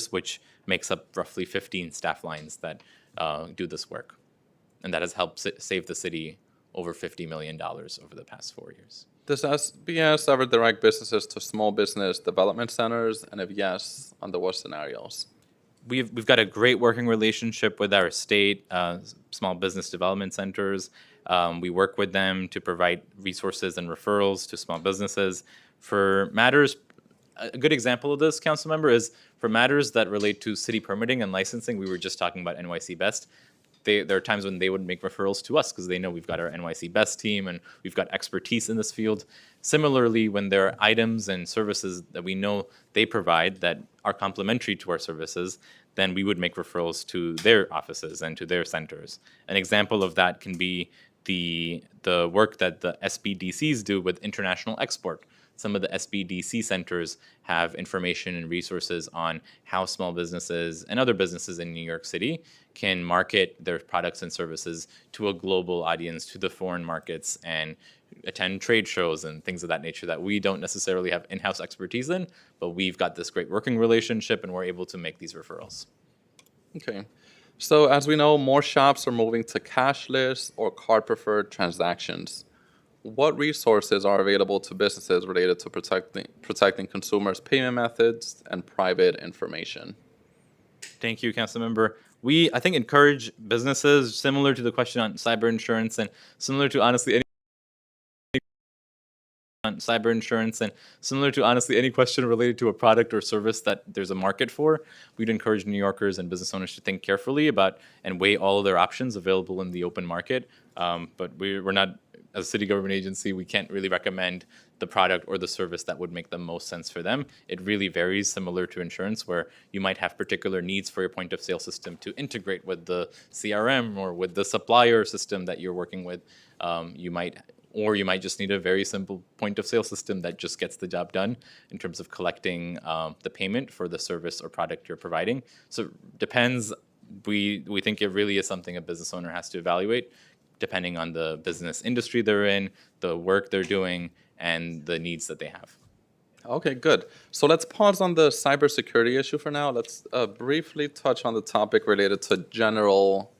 which makes up roughly 15 staff lines that do this work. And that has helped save the city over $50 million over the past 4 years. Does SBS ever direct businesses to small business development centers? And if yes, under what scenarios? We've got a great working relationship with our state small business development centers. We work with them to provide resources and referrals to small businesses. For matters, a good example of this, council member, is for matters that relate to city permitting and licensing. We were just talking about NYC Best. There are times when they would make referrals to us because they know we've got our NYC Best team and we've got expertise in this field. Similarly, when there are items and services that we know they provide that are complementary to our services, then we would make referrals to their offices and to their centers. An example of that can be the work that the SBDCs do with international export. Some of the SBDC centers have information and resources on how small businesses and other businesses in New York City can market their products and services to a global audience, to the foreign markets, and attend trade shows and things of that nature that we don't necessarily have in-house expertise in, but we've got this great working relationship and we're able to make these referrals. Okay. So as we know, more shops are moving to cashless or card-preferred transactions. What resources are available to businesses related to protecting consumers' payment methods and private information? Thank you, Councilmember. We, I think, encourage businesses, similar to the question on cyber insurance and similar to honestly any question related to a product or service that there's a market for, we'd encourage New Yorkers and business owners to think carefully about and weigh all of their options available in the open market. But we're not, as a city government agency, we can't really recommend the product or the service that would make the most sense for them. It really varies, similar to insurance, where you might have particular needs for your point of sale system to integrate with the CRM or with the supplier system that you're working with. You might just need a very simple point of sale system that just gets the job done in terms of collecting the payment for the service or product you're providing. So it depends. We think it really is something a business owner has to evaluate depending on the business industry they're in, the work they're doing, and the needs that they have. Okay, good. So let's pause on the cybersecurity issue for now. Let's briefly touch on the topic related to general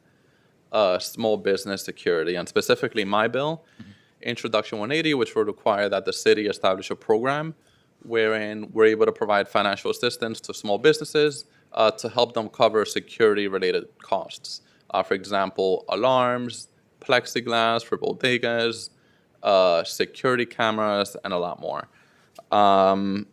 small business security, and specifically my bill, Introduction 180, which will require that the city establish a program wherein we're able to provide financial assistance to small businesses to help them cover security-related costs. For example, alarms, plexiglass for bodegas, security cameras, and a lot more. And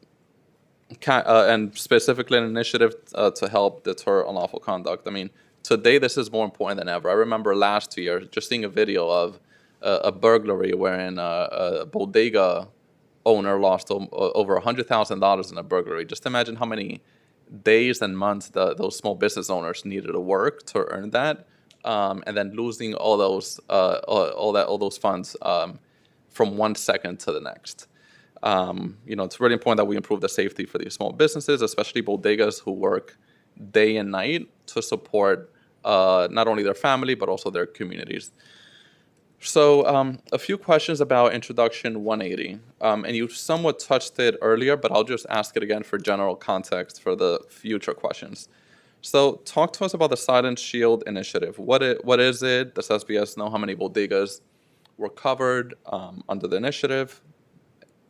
specifically an initiative to help deter unlawful conduct. I mean, today this is more important than ever. I remember last year just seeing a video of a burglary wherein a bodega owner lost over $100,000 in a burglary. Just imagine how many days and months those small business owners needed to work to earn that, and then losing all those funds from 1 second to the next. It's really important that we improve the safety for these small businesses, especially bodegas who work day and night to support not only their family, but also their communities. So a few questions about Introduction 180. And you somewhat touched it earlier, but I'll just ask it again for general context for the future questions. So talk to us about the Silent Shield initiative. What is it? Does SBS know how many bodegas were covered under the initiative,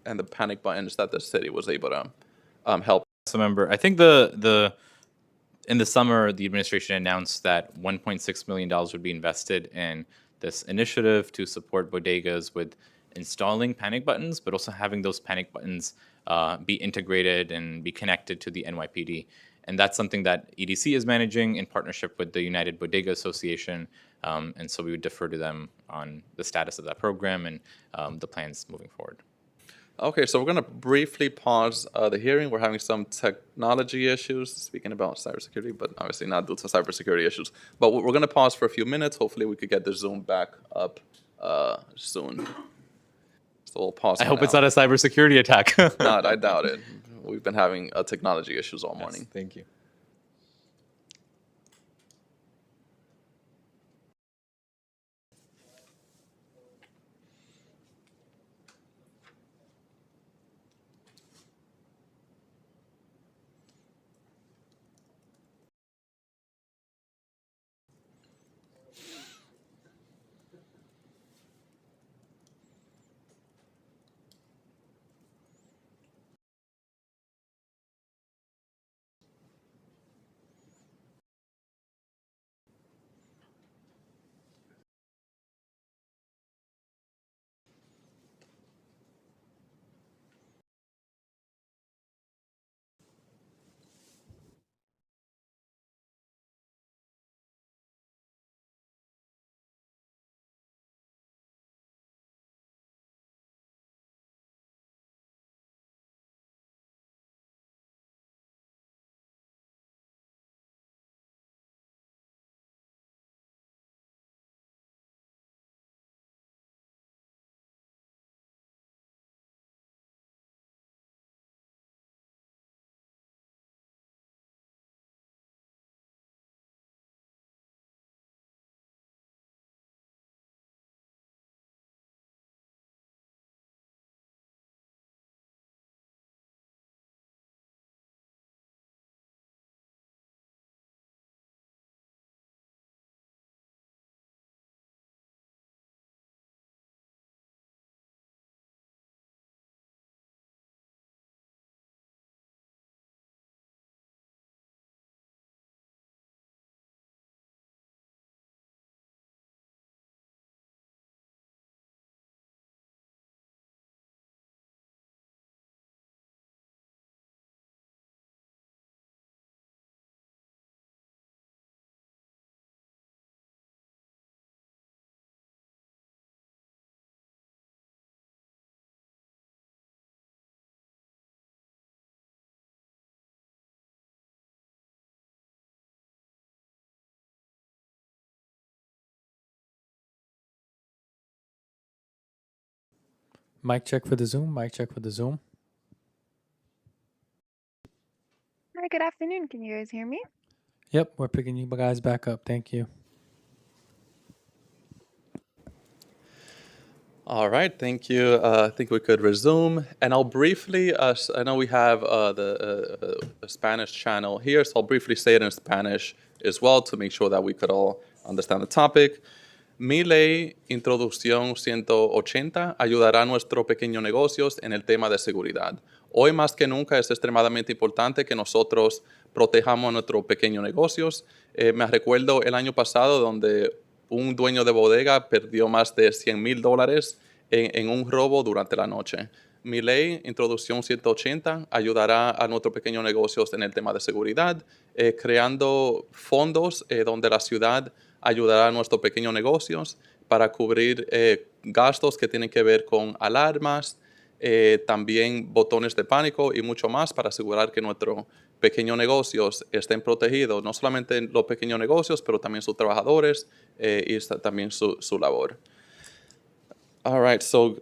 and the panic buttons that the city was able to help? Councilmember, I think in the summer, the administration announced that $1.6 million would be invested in this initiative to support bodegas with installing panic buttons, but also having those panic buttons be integrated and be connected to the NYPD. And that's something that EDC is managing in partnership with the United Bodega Association. And so we would defer to them on the status of that program and the plans moving forward. Okay, so we're going to briefly pause the hearing. We're having some technology issues, speaking about cybersecurity, but obviously not due to cybersecurity issues. But we're going to pause for a few minutes. Hopefully we could get the Zoom back up soon. So we'll pause. I hope it's not a cybersecurity attack. Not, I doubt it. We've been having technology issues all morning. Yes, thank you. Mic check for the Zoom. Mic check for the Zoom. Hi, good afternoon. Can you guys hear me? Yep, we're picking you guys back up. Thank you. All right, thank you. I think we could resume. And I'll briefly, I know we have the Spanish channel here, so I'll briefly say it in Spanish as well to make sure that we could all understand the topic. Mi ley, Introducción 180, ayudará a nuestros pequeños negocios en el tema de seguridad. Hoy más que nunca es extremadamente importante que nosotros protejamos nuestros pequeños negocios. Me recuerdo el año pasado donde un dueño de bodega perdió más de $100,000 en un robo durante la noche. Mi ley, Introducción 180, ayudará a nuestros pequeños negocios en el tema de seguridad, creando fondos donde la ciudad ayudará a nuestros pequeños negocios para cubrir gastos que tienen que ver con alarmas, también botones de pánico y mucho más para asegurar que nuestros pequeños negocios estén protegidos, no solamente los pequeños negocios, pero también sus trabajadores y también su labor. All right, so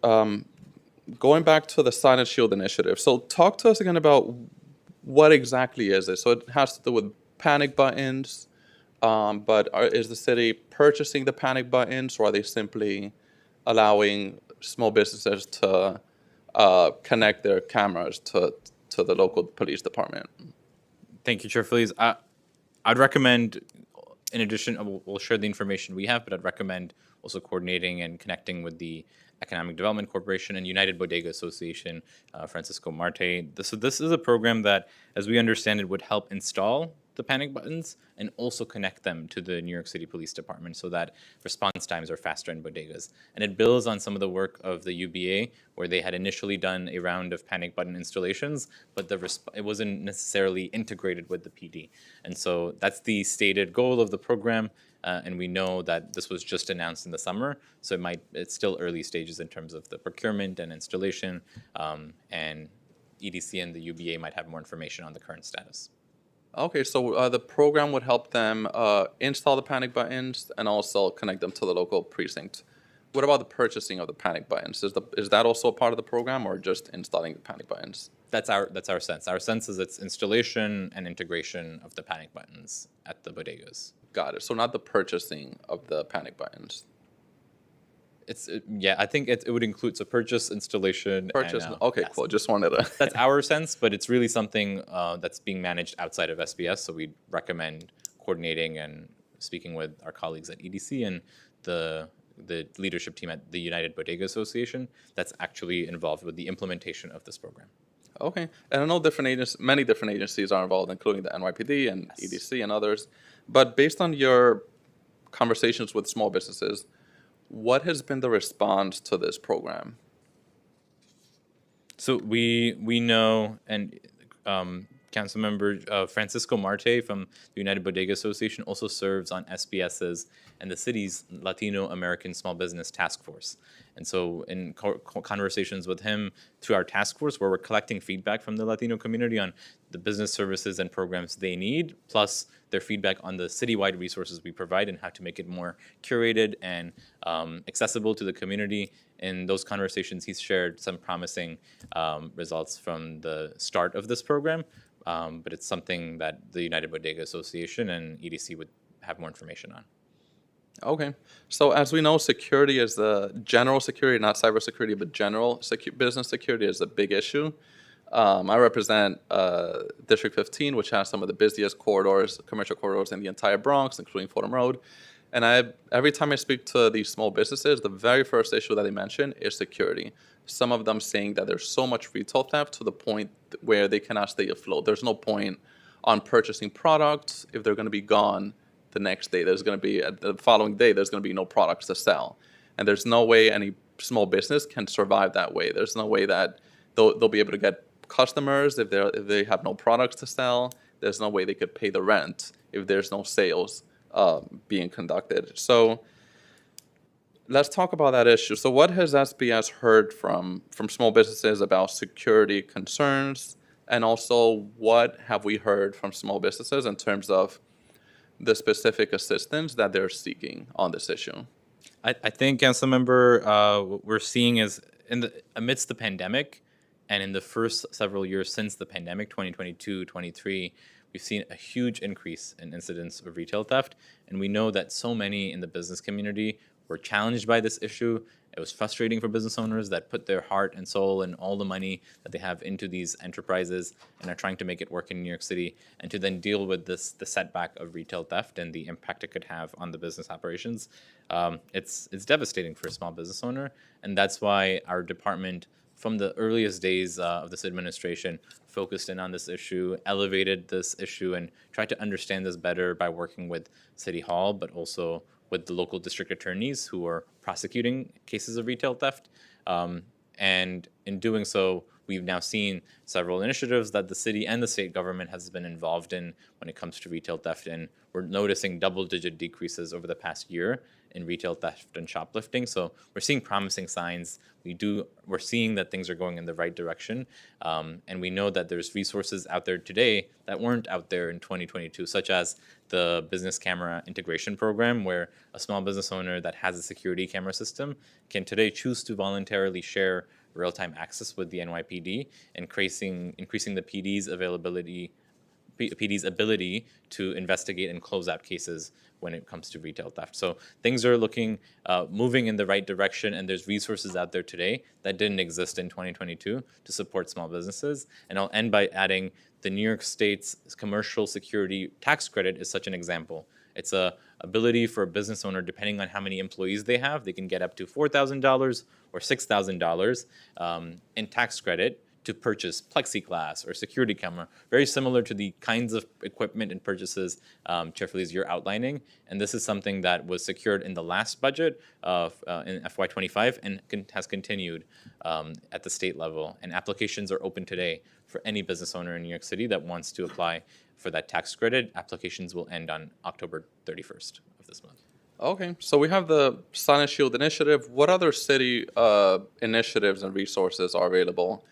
going back to the Silent Shield initiative. So talk to us again about what exactly is it. So it has to do with panic buttons, But is the city purchasing the panic buttons, or are they simply allowing small businesses to connect their cameras to the local police department? Thank you, Chair Feliz. I'd recommend, in addition, we'll share the information we have, but I'd recommend also coordinating and connecting with the Economic Development Corporation and United Bodega Association, Francisco Marte. So this is a program that, as we understand it, would help install the panic buttons and also connect them to the New York City Police Department so that response times are faster in bodegas. And it builds on some of the work of the UBA, where they had initially done a round of panic button installations, but it wasn't necessarily integrated with the PD. And so that's the stated goal of the program. And we know that this was just announced in the summer, so it's still early stages in terms of the procurement and installation, and EDC and the UBA might have more information on the current status. Okay, so the program would help them install the panic buttons and also connect them to the local precinct. What about the purchasing of the panic buttons? Is that also a part of the program, or just installing the panic buttons? That's our sense. Our sense is it's installation and integration of the panic buttons at the bodegas. Got it. So not the purchasing of the panic buttons. Yeah, I think it would include purchase, installation. Purchase. And, Okay, yes. cool. Just wanted to. That's our sense, but it's really something that's being managed outside of SBS. So we recommend coordinating and speaking with our colleagues at EDC and the leadership team at the United Bodega Association that's actually involved with the implementation of this program. Okay, and I know many different agencies are involved, including the NYPD and Yes. EDC and others. But based on your conversations with small businesses, what has been the response to this program? So we know, and Councilmember Francisco Marte from the United Bodega Association also serves on SBS's and the city's Latino American Small Business Task Force. And so in conversations with him through our task force, where we're collecting feedback from the Latino community on the business services and programs they need, plus their feedback on the citywide resources we provide and how to make it more curated and accessible to the community. In those conversations, he's shared some promising results from the start of this program, but it's something that the United Bodega Association and EDC would have more information on. Okay, so as we know, security is the general security, not cybersecurity, but general business security is a big issue. I represent District 15, which has some of the busiest corridors, commercial corridors in the entire Bronx, including Fordham Road. And every time I speak to these small businesses, the very first issue that they mention is security. Some of them saying that there's so much retail theft to the point where they cannot stay afloat. There's no point on purchasing products if they're going to be gone the next day. There's going to be the following day. There's going to be no products to sell, and there's no way any small business can survive that way. There's no way that they'll be able to get customers if they have no products to sell. There's no way they could pay the rent if there's no sales being conducted. So let's talk about that issue. So what has SBS heard from small businesses about security concerns, and also what have we heard from small businesses in terms of the specific assistance that they're seeking on this issue? I think, Councilmember, what we're seeing is amidst the pandemic, and in the first several years since the pandemic, 2022, 23, we've seen a huge increase in incidents of retail theft. And we know that so many in the business community were challenged by this issue. It was frustrating for business owners that put their heart and soul and all the money that they have into these enterprises and are trying to make it work in New York City, and to then deal with the setback of retail theft and the impact it could have on the business operations. It's devastating for a small business owner, and that's why our department, from the earliest days of this administration, focused in on this issue, elevated this issue, and tried to understand this better by working with City Hall, but also with the local district attorneys who are prosecuting cases of retail theft. And in doing so, we've now seen several initiatives that the city and the state government has been involved in when it comes to retail theft, and we're noticing double-digit decreases over the past year in retail theft and shoplifting. So we're seeing promising signs. We're seeing that things are going in the right direction, and we know that there's resources out there today that weren't out there in 2022, such as the business camera integration program, where a small business owner that has a security camera system can today choose to voluntarily share real-time access with the NYPD, increasing the PD's availability PD's ability to investigate and close out cases when it comes to retail theft. So things are moving in the right direction, and there's resources out there today that didn't exist in 2022 to support small businesses. And I'll end by adding the New York State's commercial security tax credit is such an example. It's a ability for a business owner, depending on how many employees they have, they can get up to $4,000 or $6,000 in tax credit to purchase plexiglass or security camera, very similar to the kinds of equipment and purchases, Chair Feliz, you're outlining. And this is something that was secured in the last budget of in FY25 and has continued at the state level. And applications are open today for any business owner in New York City that wants to apply for that tax credit. Applications will end on October 31st of this month. Okay, so we have the Silent Shield initiative. What other city initiatives and resources are available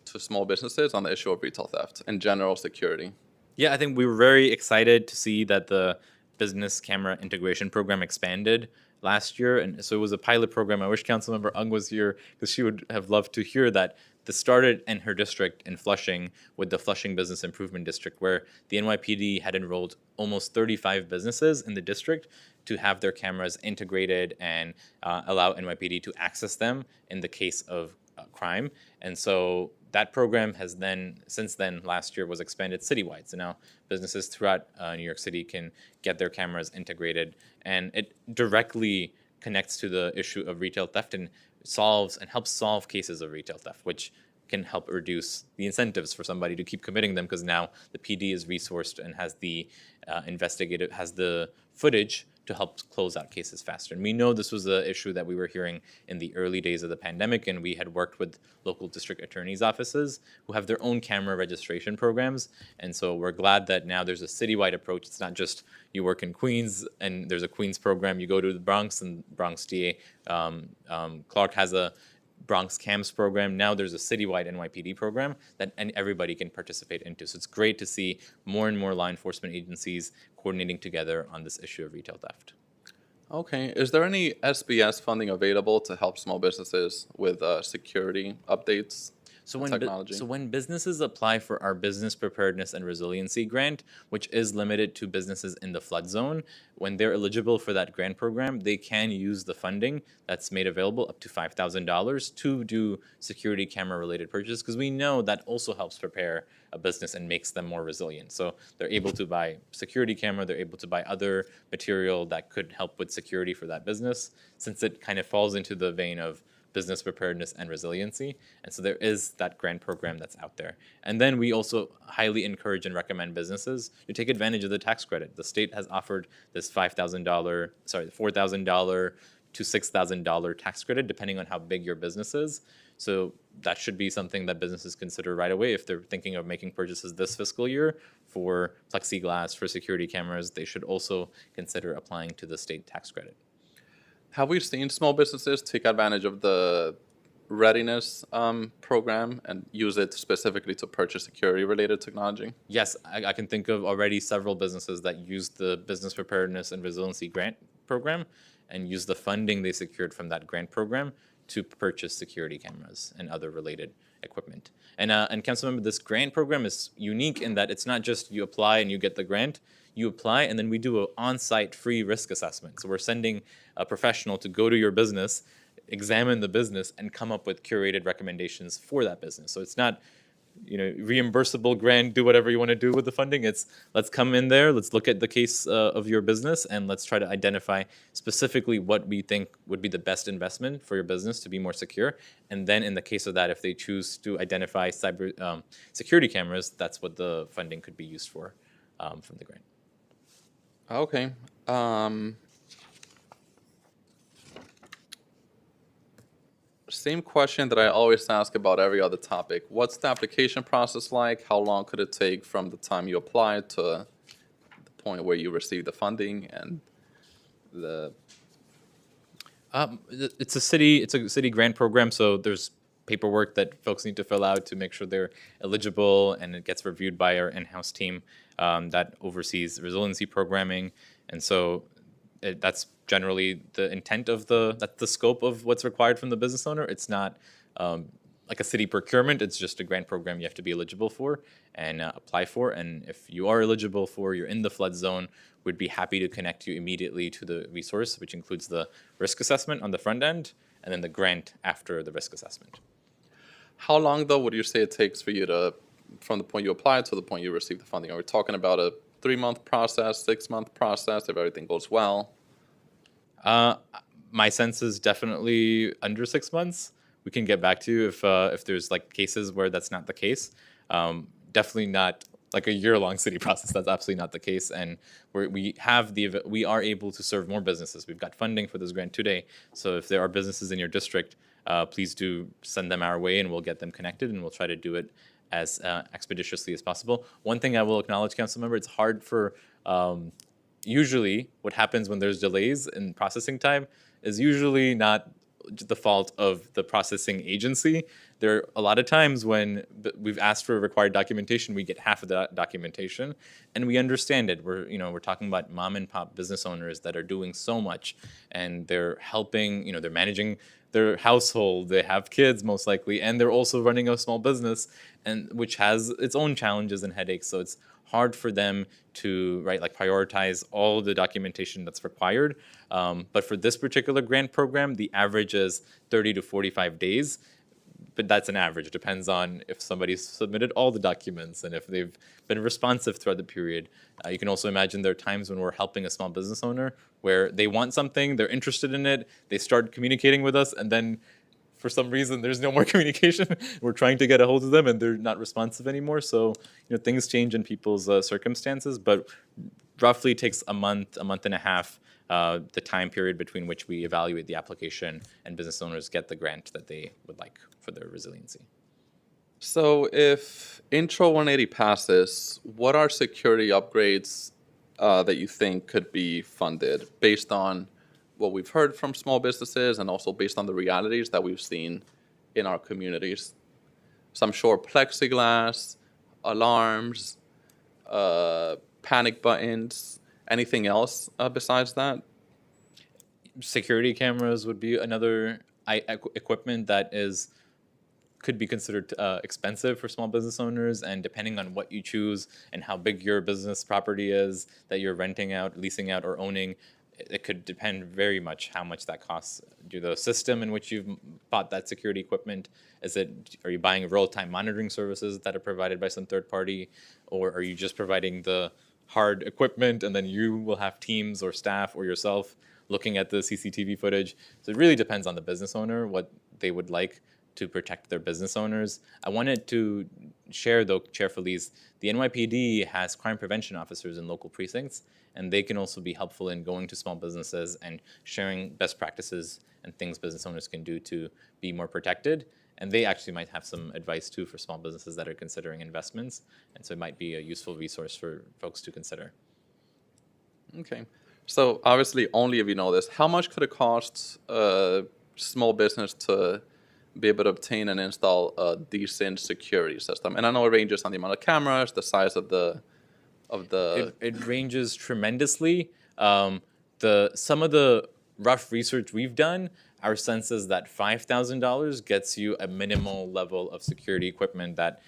to small businesses on the issue of retail theft and general security? Yeah, I think we were very excited to see that the business camera integration program expanded last year. And so it was a pilot program. I wish Councilmember Ung was here because she would have loved to hear that. This started in her district in Flushing with the Flushing Business Improvement District, where the NYPD had enrolled almost 35 businesses in the district to have their cameras integrated and allow NYPD to access them in the case of crime. And so that program has then, since then, last year was expanded citywide. So now businesses throughout New York City can get their cameras integrated, and it directly connects to the issue of retail theft and helps solve cases of retail theft, which can help reduce the incentives for somebody to keep committing them, because now the PD is resourced and has the footage to help close out cases faster. And we know this was an issue that we were hearing in the early days of the pandemic, and we had worked with local district attorneys' offices who have their own camera registration programs. And so we're glad that now there's a citywide approach. It's not just you work in Queens and there's a Queens program, you go to the Bronx and Bronx DA Clark has a Bronx CAMS program. Now there's a citywide NYPD program that everybody can participate into. So it's great to see more and more law enforcement agencies coordinating together on this issue of retail theft. Okay, is there any SBS funding available to help small businesses with security updates? So technology. When businesses apply for our Business Preparedness and Resiliency Grant, which is limited to businesses in the flood zone, when they're eligible for that grant program, they can use the funding that's made available up to $5,000 to do security camera related purchases, because we know that also helps prepare a business and makes them more resilient. So they're able to buy security camera, they're able to buy other material that could help with security for that business, since it kind of falls into the vein of business preparedness and resiliency. And so there is that grant program that's out there. And then we also highly encourage and recommend businesses to take advantage of the tax credit. The state has offered this $4,000 to $6,000 tax credit, depending on how big your business is. So that should be something that businesses consider right away if they're thinking of making purchases this fiscal year for plexiglass, for security cameras. They should also consider applying to the state tax credit. Have we seen small businesses take advantage of the readiness program and use it specifically to purchase security-related technology? Yes, I can think of already several businesses that use the Business Preparedness and Resiliency Grant Program and use the funding they secured from that grant program to purchase security cameras and other related equipment. And Councilmember, this grant program is unique in that it's not just you apply and you get the grant. You apply, and then we do an on-site free risk assessment. So we're sending a professional to go to your business, examine the business, and come up with curated recommendations for that business. So it's not, reimbursable grant, do whatever you want to do with the funding. It's let's come in there, let's look at the case of your business, and let's try to identify specifically what we think would be the best investment for your business to be more secure. And then in the case of that, if they choose to identify cyber security cameras, that's what the funding could be used for from the grant. Okay. Same question that I always ask about every other topic. What's the application process like? How long could it take from the time you apply to the point where you receive the funding and the? It's a city grant program, so there's paperwork that folks need to fill out to make sure they're eligible, and it gets reviewed by our in-house team that oversees resiliency programming. And so that's generally the intent of that's the scope of what's required from the business owner. It's not like a city procurement. It's just a grant program you have to be eligible for and apply for. And if you are eligible for, you're in the flood zone, we'd be happy to connect you immediately to the resource, which includes the risk assessment on the front end and then the grant after the risk assessment. How long, though, would you say it takes for you to, from the point you apply to the point you receive the funding? Are we talking about a 3-month process, 6-month process, if everything goes well? My sense is definitely under 6 months. We can get back to you if there's like cases where that's not the case. Definitely not like a year-long city process. That's absolutely not the case. And we are able to serve more businesses. We've got funding for this grant today. So if there are businesses in your district, please do send them our way and we'll get them connected and we'll try to do it as expeditiously as possible. One thing I will acknowledge, Councilmember, it's hard for, usually what happens when there's delays in processing time is usually not the fault of the processing agency. There are a lot of times when we've asked for required documentation, we get half of that documentation, and we understand it. We're talking about mom and pop business owners that are doing so much, and they're helping. They're managing their household. They have kids most likely, and they're also running a small business, and which has its own challenges and headaches. So it's hard for them to prioritize all the documentation that's required. But for this particular grant program, the average is 30 to 45 days. But that's an average. It depends on if somebody's submitted all the documents and if they've been responsive throughout the period. You can also imagine there are times when we're helping a small business owner where they want something, they're interested in it, they start communicating with us, and then for some reason there's no more communication. We're trying to get a hold of them and they're not responsive anymore. So things change in people's circumstances, but roughly takes a month and a half, the time period between which we evaluate the application and business owners get the grant that they would like for their resiliency. So if Intro 180 passes, what are security upgrades that you think could be funded based on what we've heard from small businesses and also based on the realities that we've seen in our communities? So I'm sure plexiglass, alarms, panic buttons, anything else besides that? Security cameras would be another equipment that could be considered expensive for small business owners, and depending on what you choose and how big your business property is that you're renting out, leasing out, or owning, it could depend very much how much that costs. Do the system in which you've bought that security equipment, are you buying real-time monitoring services that are provided by some third party, or are you just providing the hard equipment and then you will have teams or staff or yourself looking at the CCTV footage? So it really depends on the business owner, what they would like to protect their business owners. I wanted to share, though, Chair Feliz, the NYPD has crime prevention officers in local precincts, and they can also be helpful in going to small businesses and sharing best practices and things business owners can do to be more protected. And they actually might have some advice, too, for small businesses that are considering investments. And so it might be a useful resource for folks to consider. Okay. So obviously, only if you know this, how much could it cost a small business to be able to obtain and install a decent security system? And I know it ranges on the amount of cameras, the size of the It ranges tremendously. Some of the rough research we've done, our sense is that $5,000 gets you a minimal level of security equipment that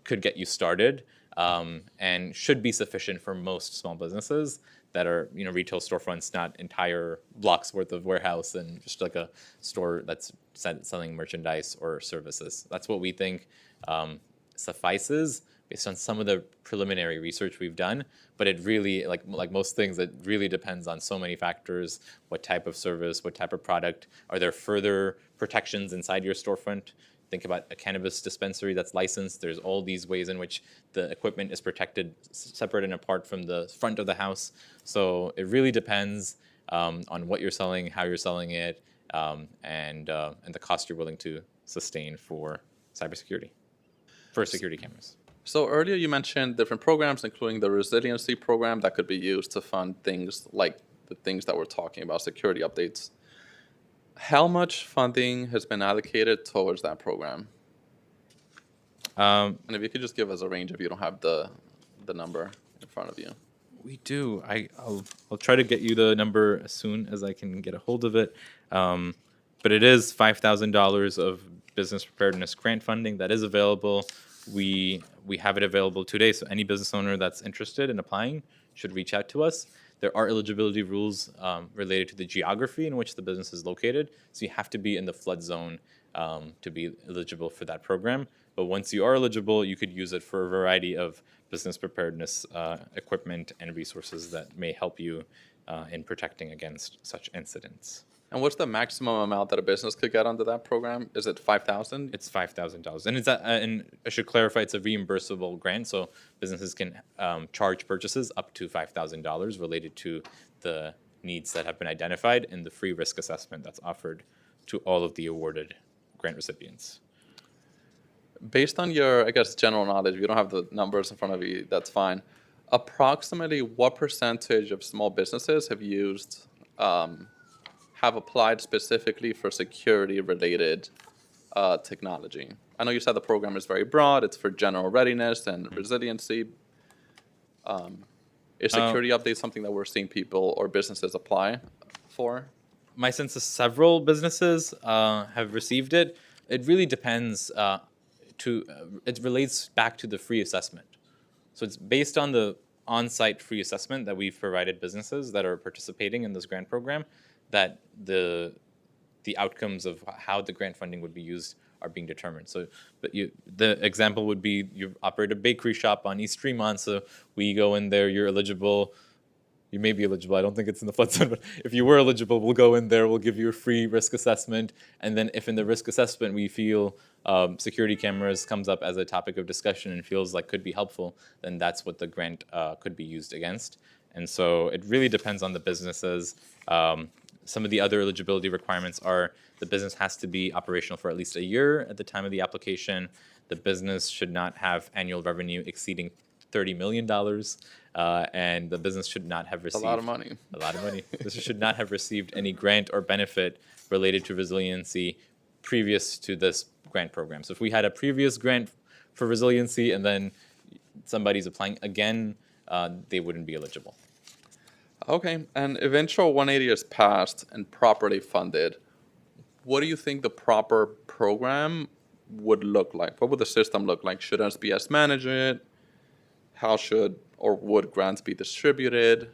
could get you started, and should be sufficient for most small businesses that are retail storefronts, not entire blocks worth of warehouse and just like a store that's selling merchandise or services. That's what we think suffices based on some of the preliminary research we've done. But it really, like most things, it really depends on so many factors: what type of service, what type of product. Are there further protections inside your storefront? Think about a cannabis dispensary that's licensed. There's all these ways in which the equipment is protected separate and apart from the front of the house. So it really depends on what you're selling, how you're selling it, and the cost you're willing to sustain for cybersecurity, for security cameras. So earlier you mentioned different programs, including the resiliency program that could be used to fund things like the things that we're talking about, security updates. How much funding has been allocated towards that program? And if you could just give us a range if you don't have the number in front of you. We do. I'll try to get you the number as soon as I can get a hold of it. But it is $5,000 of business preparedness grant funding that is available. We have it available today, so any business owner that's interested in applying should reach out to us. There are eligibility rules related to the geography in which the business is located, so you have to be in the flood zone to be eligible for that program. But once you are eligible, you could use it for a variety of business preparedness equipment and resources that may help you in protecting against such incidents. And what's the maximum amount that a business could get under that program? Is it $5,000? It's $5,000, and and I should clarify, it's a reimbursable grant, so businesses can charge purchases up to $5,000 related to the needs that have been identified in the free risk assessment that's offered to all of the awarded grant recipients. Based on your, I guess, general knowledge, if you don't have the numbers in front of you, that's fine. Approximately what percentage of small businesses have used, have applied specifically for security-related technology? I know you said the program is very broad. It's for general readiness and resiliency. Is security update something that we're seeing people or businesses apply for? My sense is several businesses have received it. It really depends. It relates back to the free assessment. So it's based on the on-site free assessment that we've provided businesses that are participating in this grant program, that the outcomes of how the grant funding would be used are being determined. So the example would be you operate a bakery shop on East Tremont, so we go in there, you're eligible. You may be eligible. I don't think it's in the flood zone, but if you were eligible, we'll go in there, we'll give you a free risk assessment. And then if in the risk assessment we feel security cameras comes up as a topic of discussion and feels like could be helpful, then that's what the grant could be used against. And so it really depends on the businesses. Some of the other eligibility requirements are the business has to be operational for at least a year at the time of the application. The business should not have annual revenue exceeding $30 million. And the business should not have received a lot of money. A lot of money. This should not have received any grant or benefit related to resiliency previous to this grant program. So if we had a previous grant for resiliency and then somebody's applying again, they wouldn't be eligible. Okay, and eventual 180 is passed and properly funded. What do you think the proper program would look like? What would the system look like? Should SBS manage it? How should or would grants be distributed?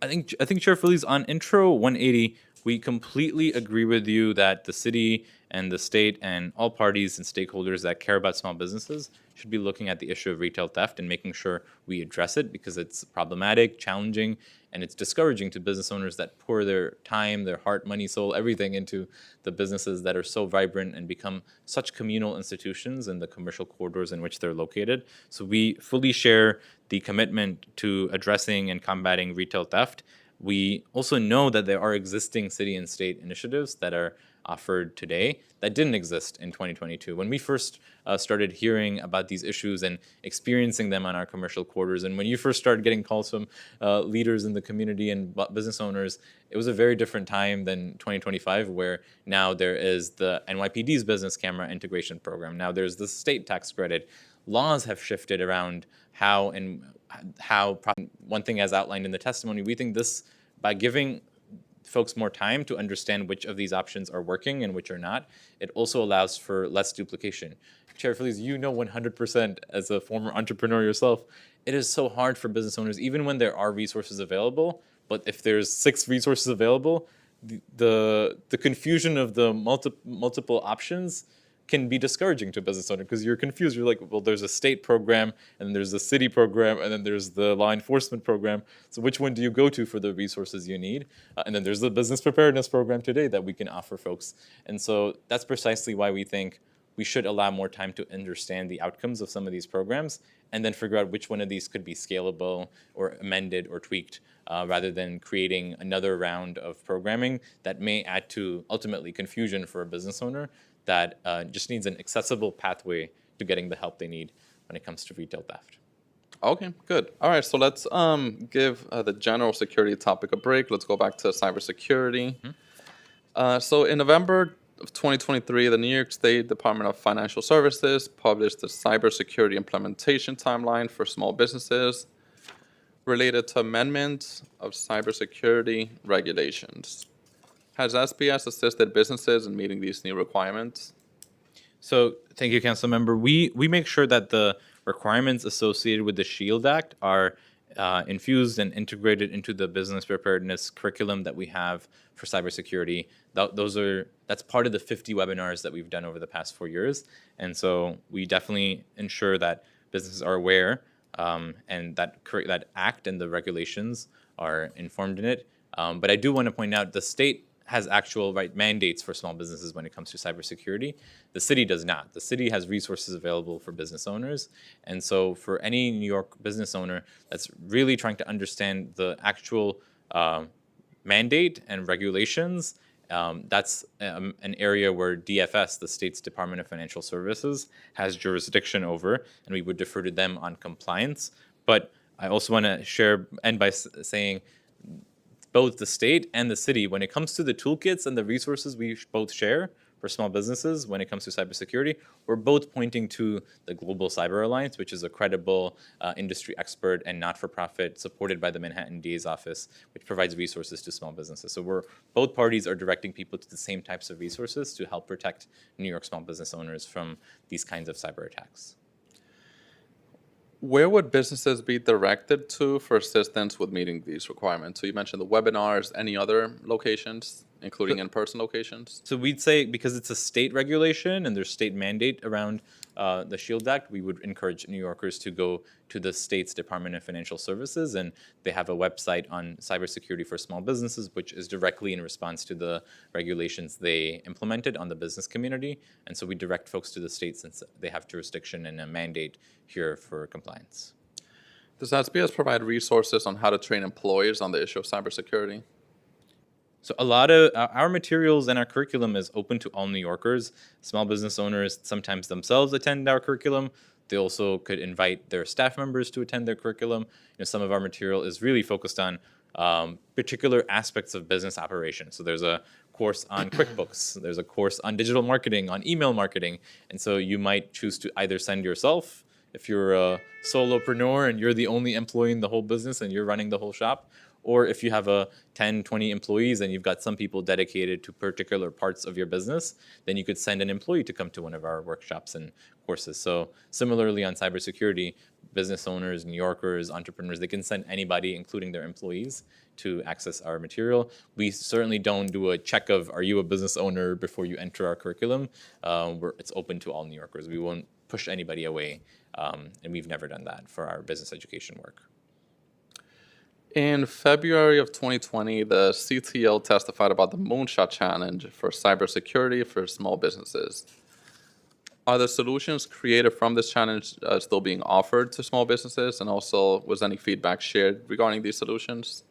I think Chair Feliz, on Intro 180, we completely agree with you that the city and the state and all parties and stakeholders that care about small businesses should be looking at the issue of retail theft and making sure we address it, because it's problematic, challenging, and it's discouraging to business owners that pour their time, their heart, money, soul, everything into the businesses that are so vibrant and become such communal institutions in the commercial corridors in which they're located. So we fully share the commitment to addressing and combating retail theft. We also know that there are existing city and state initiatives that are offered today that didn't exist in 2022. When we first started hearing about these issues and experiencing them on our commercial quarters, and when you first started getting calls from leaders in the community and business owners, it was a very different time than 2025, where now there is the NYPD's business camera integration program. Now there's the state tax credit. Laws have shifted around how one thing as outlined in the testimony, we think this, by giving folks more time to understand which of these options are working and which are not, it also allows for less duplication. Chair Feliz, you know 100% as a former entrepreneur yourself, it is so hard for business owners, even when there are resources available, but if there's 6 resources available, the confusion of the multiple options can be discouraging to a business owner, because you're confused. You're like, well, there's a state program, and then there's a city program, and then there's the law enforcement program. So which one do you go to for the resources you need? And then there's the business preparedness program today that we can offer folks. And so that's precisely why we think we should allow more time to understand the outcomes of some of these programs, and then figure out which one of these could be scalable or amended or tweaked, rather than creating another round of programming that may add to, ultimately, confusion for a business owner that just needs an accessible pathway to getting the help they need when it comes to retail theft. Okay, good. All right, so let's give the general security topic a break. Let's go back to cybersecurity. So in November of 2023, the New York State Department of Financial Services published the cybersecurity implementation timeline for small businesses related to amendments of cybersecurity regulations. Has SBS assisted businesses in meeting these new requirements? So thank you, Council Member. We make sure that the requirements associated with the SHIELD Act are infused and integrated into the business preparedness curriculum that we have for cybersecurity. That's part of the 50 webinars that we've done over the past 4 years, and so we definitely ensure that businesses are aware and that act and the regulations are informed in it. But I do want to point out the state has actual mandates for small businesses when it comes to cybersecurity. The city does not. The city has resources available for business owners. And so for any New York business owner that's really trying to understand the actual mandate and regulations, that's an area where DFS, the state's Department of Financial Services, has jurisdiction over, and we would defer to them on compliance. But I also want to end by saying both the state and the city, when it comes to the toolkits and the resources we both share for small businesses when it comes to cybersecurity, we're both pointing to the Global Cyber Alliance, which is a credible industry expert and not-for-profit supported by the Manhattan DA's office, which provides resources to small businesses. So both parties are directing people to the same types of resources to help protect New York small business owners from these kinds of cyber attacks. Where would businesses be directed to for assistance with meeting these requirements? So you mentioned the webinars, any other locations, including in-person locations? So we'd say because it's a state regulation and there's state mandate around the SHIELD Act, we would encourage New Yorkers to go to the state's Department of Financial Services, and they have a website on cybersecurity for small businesses, which is directly in response to the regulations they implemented on the business community. And so we direct folks to the state since they have jurisdiction and a mandate here for compliance. Does SBS provide resources on how to train employees on the issue of cybersecurity? So a lot of our materials and our curriculum is open to all New Yorkers. Small business owners sometimes themselves attend our curriculum. They also could invite their staff members to attend their curriculum. Some of our material is really focused on particular aspects of business operations. So there's a course on QuickBooks. There's a course on digital marketing, on email marketing. And so you might choose to either send yourself, if you're a solopreneur and you're the only employee in the whole business and you're running the whole shop, or if you have 10, 20 employees and you've got some people dedicated to particular parts of your business, then you could send an employee to come to one of our workshops and courses. So similarly on cybersecurity, business owners, New Yorkers, entrepreneurs, they can send anybody, including their employees, to access our material. We certainly don't do a check of, are you a business owner before you enter our curriculum? It's open to all New Yorkers. We won't push anybody away, and we've never done that for our business education work. In February of 2020, the CTO testified about the Moonshot Challenge for cybersecurity for small businesses. Are the solutions created from this challenge still being offered to small businesses? And also, was any feedback shared regarding these solutions?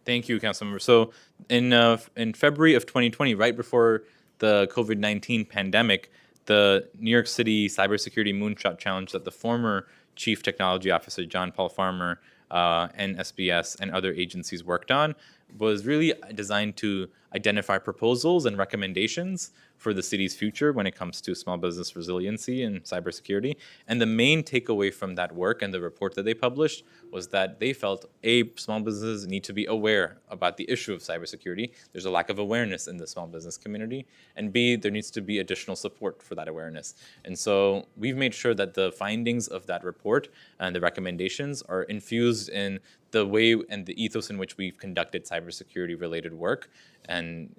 Thank you, Councilmember. So in February of 2020, right before the COVID-19 pandemic, the New York City Cybersecurity Moonshot Challenge that the former Chief Technology Officer, John Paul Farmer, and SBS and other agencies worked on was really designed to identify proposals and recommendations for the city's future when it comes to small business resiliency and cybersecurity. And the main takeaway from that work and the report that they published was that they felt, A, small businesses need to be aware about the issue of cybersecurity. There's a lack of awareness in the small business community. And B, there needs to be additional support for that awareness. And so we've made sure that the findings of that report and the recommendations are infused in the way and the ethos in which we've conducted cybersecurity related work. And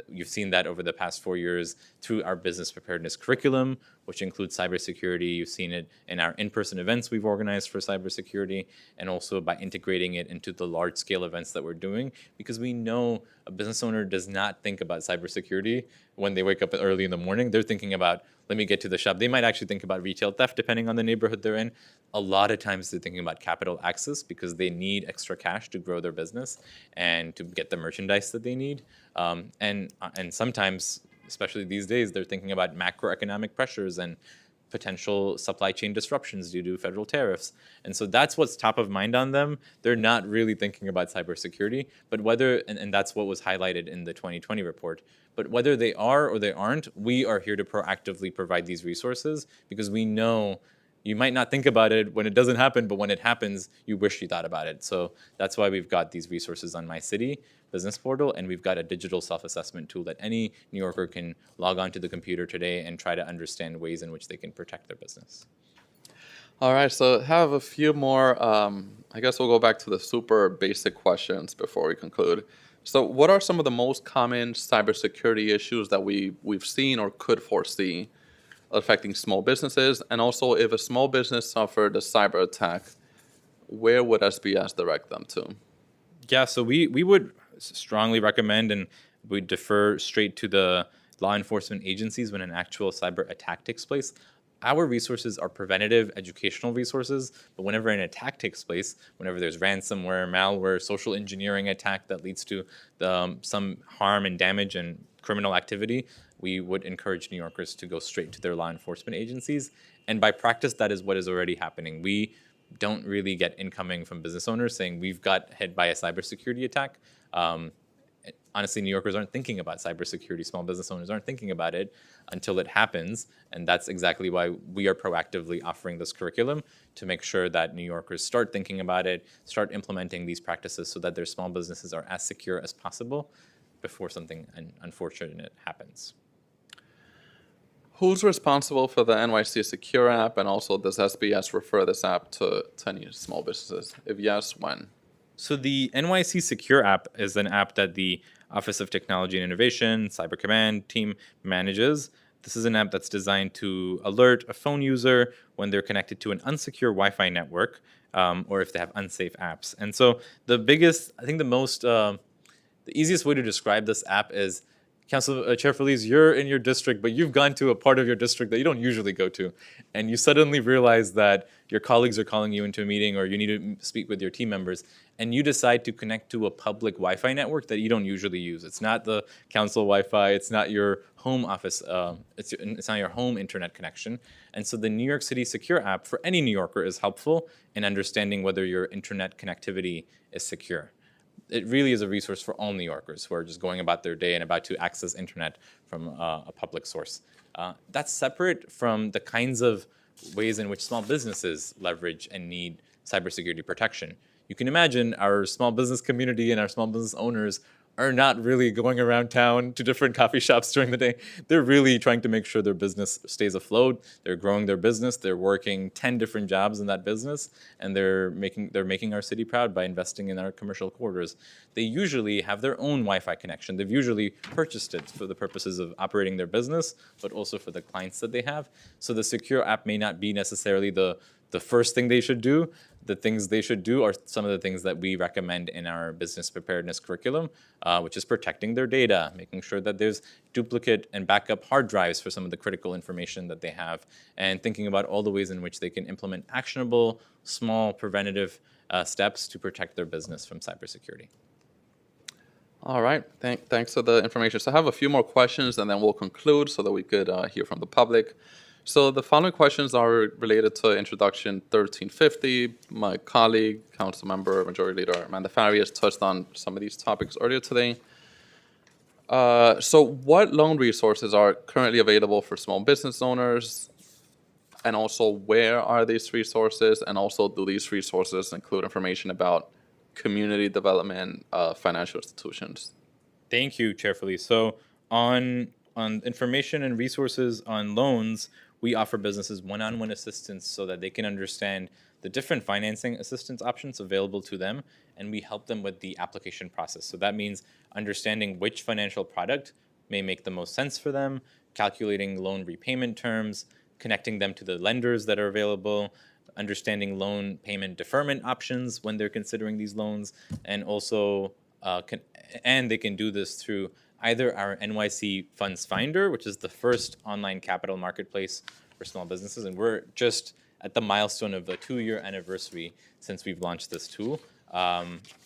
you've seen that over the past 4 years through our business preparedness curriculum, which includes cybersecurity. You've seen it in our in-person events we've organized for cybersecurity, and also by integrating it into the large-scale events that we're doing, because we know a business owner does not think about cybersecurity when they wake up early in the morning. They're thinking about, let me get to the shop. They might actually think about retail theft, depending on the neighborhood they're in. A lot of times they're thinking about capital access because they need extra cash to grow their business and to get the merchandise that they need. And sometimes, especially these days, they're thinking about macroeconomic pressures and potential supply chain disruptions due to federal tariffs. And so that's what's top of mind on them. They're not really thinking about cybersecurity, but whether, and that's what was highlighted in the 2020 report, but whether they are or they aren't, we are here to proactively provide these resources because we know you might not think about it when it doesn't happen, but when it happens, you wish you thought about it. So that's why we've got these resources on My City. business portal, and we've got a digital self-assessment tool that any New Yorker can log onto the computer today and try to understand ways in which they can protect their business. All right, so have a few more. I guess we'll go back to the super basic questions before we conclude. So, what are some of the most common cybersecurity issues that we've seen or could foresee affecting small businesses? And also, if a small business suffered a cyber attack, where would SBS direct them to? Yeah, so we would strongly recommend, and we defer straight to the law enforcement agencies when an actual cyber attack takes place. Our resources are preventative educational resources, but whenever an attack takes place, whenever there's ransomware, malware, social engineering attack that leads to some harm and damage and criminal activity, we would encourage New Yorkers to go straight to their law enforcement agencies. And by practice, that is what is already happening. We don't really get incoming from business owners saying we've got hit by a cybersecurity attack. Honestly, New Yorkers aren't thinking about cybersecurity. Small business owners aren't thinking about it until it happens. And that's exactly why we are proactively offering this curriculum, to make sure that New Yorkers start thinking about it, start implementing these practices so that their small businesses are as secure as possible before something unfortunate happens. Who's responsible for the NYC Secure app, and also does SBS refer this app to any small businesses? If yes, when? So the NYC Secure app is an app that the Office of Technology and Innovation, Cyber Command team manages. This is an app that's designed to alert a phone user when they're connected to an unsecure Wi-Fi network, or if they have unsafe apps. And so the biggest, I think the easiest way to describe this app is, Council Chair Feliz, you're in your district, but you've gone to a part of your district that you don't usually go to, and you suddenly realize that your colleagues are calling you into a meeting, or you need to speak with your team members, and you decide to connect to a public Wi-Fi network that you don't usually use. It's not the council Wi-Fi, it's not your home office, it's not your home internet connection. And so the New York City Secure app for any New Yorker is helpful in understanding whether your internet connectivity is secure. It really is a resource for all New Yorkers who are just going about their day and about to access internet from a public source. That's separate from the kinds of ways in which small businesses leverage and need cybersecurity protection. You can imagine our small business community and our small business owners are not really going around town to different coffee shops during the day. They're really trying to make sure their business stays afloat. They're growing their business. They're working 10 different jobs in that business, and they're making our city proud by investing in our commercial quarters. They usually have their own Wi-Fi connection. They've usually purchased it for the purposes of operating their business, but also for the clients that they have. So the Secure app may not be necessarily the first thing they should do. The things they should do are some of the things that we recommend in our business preparedness curriculum, which is protecting their data, making sure that there's duplicate and backup hard drives for some of the critical information that they have, and thinking about all the ways in which they can implement actionable, small, preventative steps to protect their business from cybersecurity. All right, thanks for the information. So I have a few more questions, and then we'll conclude so that we could hear from the public. So the following questions are related to Introduction 1350. My colleague, Councilmember Majority Leader Amanda Farias, touched on some of these topics earlier today. So what loan resources are currently available for small business owners? And also, where are these resources? And also, do these resources include information about community development, financial institutions? Thank you, Chair Felice. So on information and resources on loans, we offer businesses one-on-one assistance so that they can understand the different financing assistance options available to them, and we help them with the application process. So that means understanding which financial product may make the most sense for them, calculating loan repayment terms, connecting them to the lenders that are available, understanding loan payment deferment options when they're considering these loans, and also they can do this through either our NYC Funds Finder, which is the first online capital marketplace for small businesses, and we're just at the milestone of the 2-year anniversary since we've launched this tool,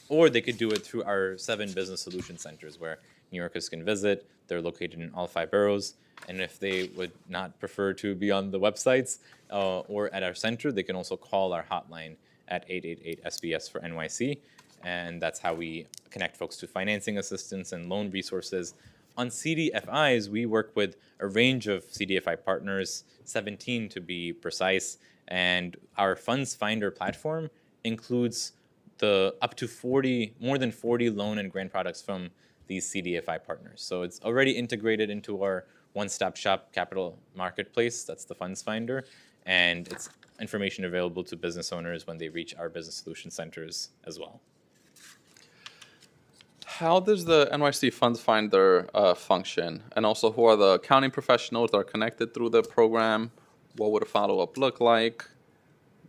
or they could do it through our 7 business solution centers where New Yorkers can visit. They're located in all 5 boroughs, and if they would not prefer to be on the websites or at our center, they can also call our hotline at 888-SBS for NYC. And that's how we connect folks to financing assistance and loan resources. On CDFIs, we work with a range of CDFI partners, 17 to be precise, and our Funds Finder platform includes the up to more than 40 loan and grant products from these CDFI partners. So it's already integrated into our one-stop shop capital marketplace. That's the Funds Finder, and it's information available to business owners when they reach our business solution centers as well. How does the NYC Funds Finder function? And also, who are the accounting professionals that are connected through the program? What would a follow-up look like?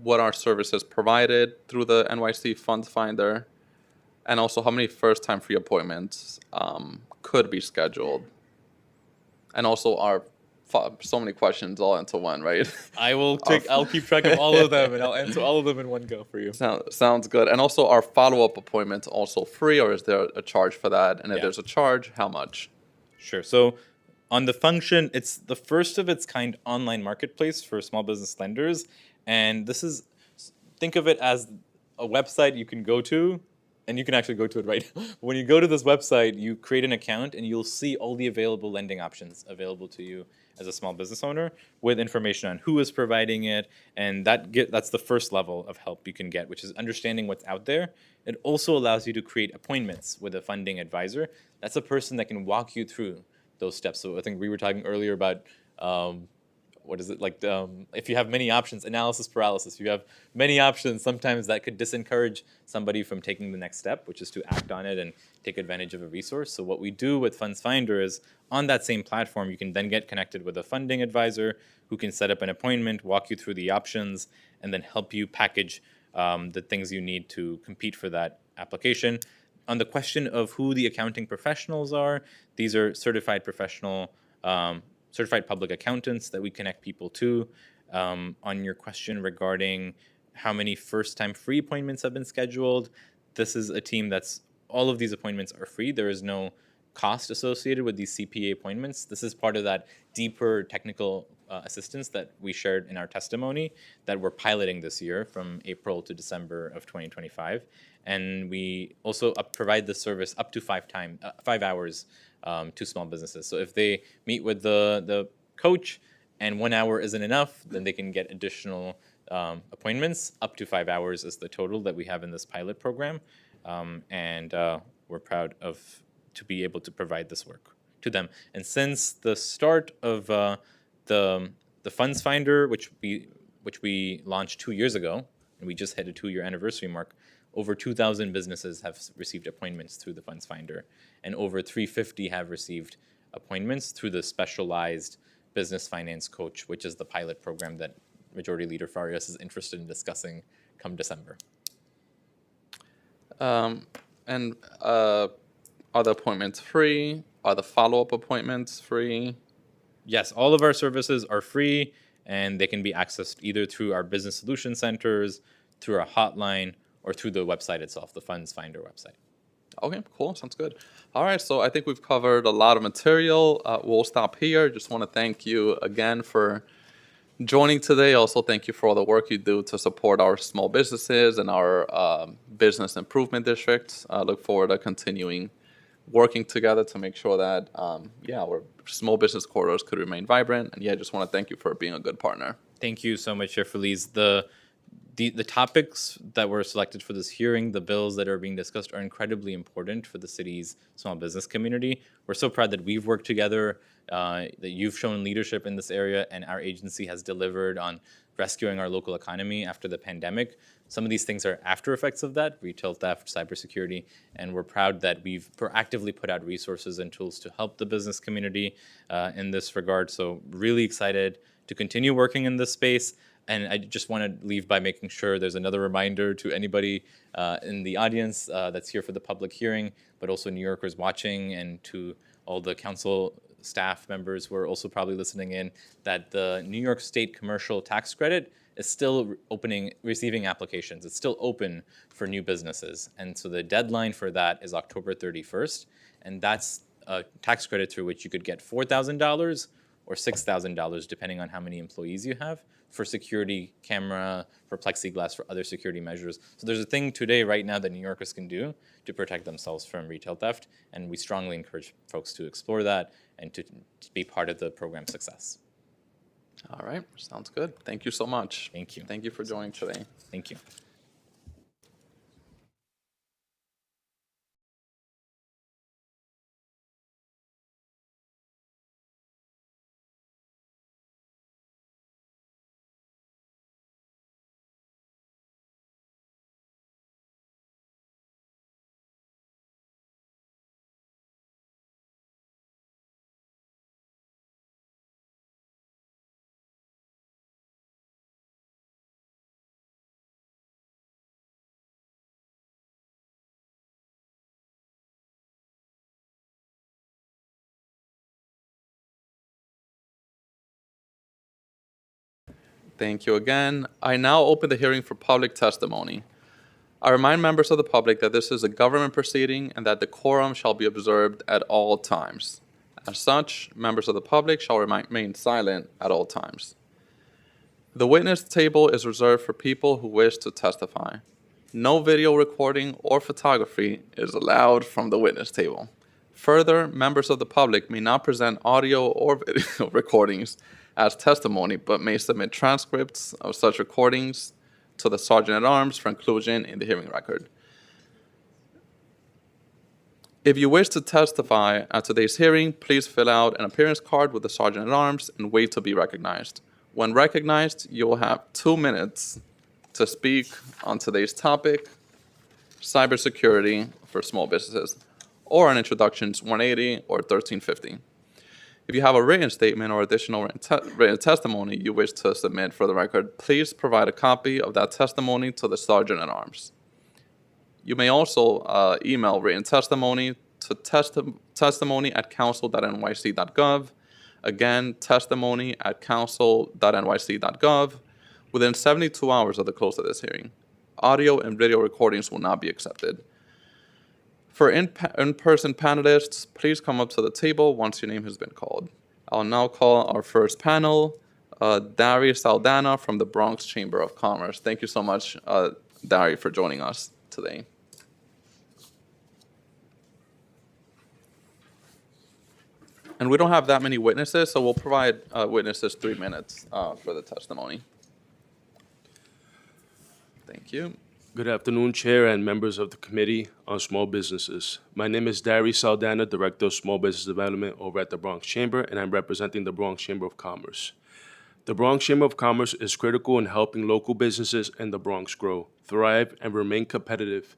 What are services provided through the NYC Funds Finder? And also, how many first-time free appointments could be scheduled? And also, so many questions all into one, right? I'll keep track of all of them, and I'll answer all of them in one go for you. Sounds good. And also, are follow-up appointments also free, or is there a charge for that? And if there's a charge, how much? Sure. So on the function, it's the first of its kind online marketplace for small business lenders. And think of it as a website you can go to, and you can actually go to it right now. When you go to this website, you create an account, and you'll see all the available lending options available to you as a small business owner, with information on who is providing it, and that's the first level of help you can get, which is understanding what's out there. It also allows you to create appointments with a funding advisor. That's a person that can walk you through those steps. So I think we were talking earlier about if you have many options, analysis paralysis. You have many options. Sometimes that could disencourage somebody from taking the next step, which is to act on it and take advantage of a resource. So what we do with Funds Finder is on that same platform, you can then get connected with a funding advisor who can set up an appointment, walk you through the options, and then help you package the things you need to compete for that application. On the question of who the accounting professionals are, these are certified public accountants that we connect people to. On your question regarding how many first-time free appointments have been scheduled, this is a team all of these appointments are free. There is no cost associated with these CPA appointments. This is part of that deeper technical assistance that we shared in our testimony that we're piloting this year from April to December of 2025. And we also provide the service up to 5 hours to small businesses. So if they meet with the coach and 1 hour isn't enough, then they can get additional appointments. Up to 5 hours is the total that we have in this pilot program. And we're proud to be able to provide this work to them. And since the start of the Funds Finder, which we launched 2 years ago, and we just hit a 2-year anniversary mark, over 2,000 businesses have received appointments through the Funds Finder, and over 350 have received appointments through the specialized business finance coach, which is the pilot program that Majority Leader Farias is interested in discussing come December. And are the appointments free? Are the follow-up appointments free? Yes, all of our services are free, and they can be accessed either through our business solution centers, through our hotline, or through the website itself, the Funds Finder website. Okay, cool. Sounds good. All right, so I think we've covered a lot of material. We'll stop here. Just want to thank you again for joining today. Also, thank you for all the work you do to support our small businesses and our business improvement districts. I look forward to continuing working together to make sure that, our small business corridors could remain vibrant. And just want to thank you for being a good partner. Thank you so much, Chair Feliz. The topics that were selected for this hearing, the bills that are being discussed, are incredibly important for the city's small business community. We're so proud that we've worked together, that you've shown leadership in this area, and our agency has delivered on rescuing our local economy after the pandemic. Some of these things are after effects of that, retail theft, cybersecurity, and we're proud that we've proactively put out resources and tools to help the business community in this regard. So really excited to continue working in this space. And I just want to leave by making sure there's another reminder to anybody in the audience that's here for the public hearing, but also New Yorkers watching, and to all the council staff members who are also probably listening in, that the New York State commercial tax credit is still receiving applications. It's still open for new businesses. And so the deadline for that is October 31st. And that's a tax credit through which you could get $4,000 or $6,000, depending on how many employees you have, for security camera, for plexiglass, for other security measures. So there's a thing today, right now, that New Yorkers can do to protect themselves from retail theft, and we strongly encourage folks to explore that and to be part of the program's success. All right, sounds good. Thank you so much. Thank you. Thank you for joining today. Thank you. Thank you again. I now open the hearing for public testimony. I remind members of the public that this is a government proceeding and that decorum shall be observed at all times. As such, members of the public shall remain silent at all times. The witness table is reserved for people who wish to testify. No video recording or photography is allowed from the witness table. Further, members of the public may not present audio or video recordings as testimony, but may submit transcripts of such recordings to the Sergeant-at-Arms for inclusion in the hearing record. If you wish to testify at today's hearing, please fill out an appearance card with the Sergeant-at-Arms and wait to be recognized. When recognized, you will have 2 minutes to speak on today's topic, cybersecurity for small businesses, or on introductions 180 or 1350. If you have a written statement or additional written testimony you wish to submit for the record, please provide a copy of that testimony to the Sergeant-at-Arms. You may also email written testimony to testimony@council.nyc.gov. Again, testimony@council.nyc.gov within 72 hours of the close of this hearing. Audio and video recordings will not be accepted. For in-person panelists, please come up to the table once your name has been called. I'll now call our first panel, Dari Saldana from the Bronx Chamber of Commerce. Thank you so much, Dari, for joining us today. And we don't have that many witnesses, so we'll provide witnesses 3 minutes for the testimony. Thank you. Good afternoon, Chair and members of the Committee on Small Businesses. My name is Dari Saldana, Director of Small Business Development over at the Bronx Chamber, and I'm representing the Bronx Chamber of Commerce. The Bronx Chamber of Commerce is critical in helping local businesses in the Bronx grow, thrive, and remain competitive.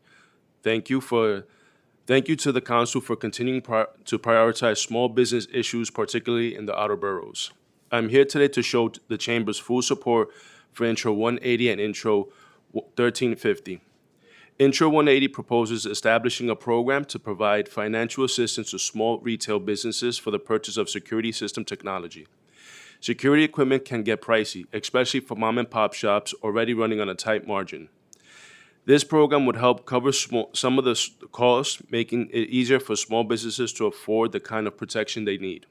Thank you to the Council for continuing to prioritize small business issues, particularly in the outer boroughs. I'm here today to show the Chamber's full support for Intro 180 and Intro 1350. Intro 180 proposes establishing a program to provide financial assistance to small retail businesses for the purchase of security system technology. Security equipment can get pricey, especially for mom and pop shops already running on a tight margin. This program would help cover some of the costs, making it easier for small businesses to afford the kind of protection they need.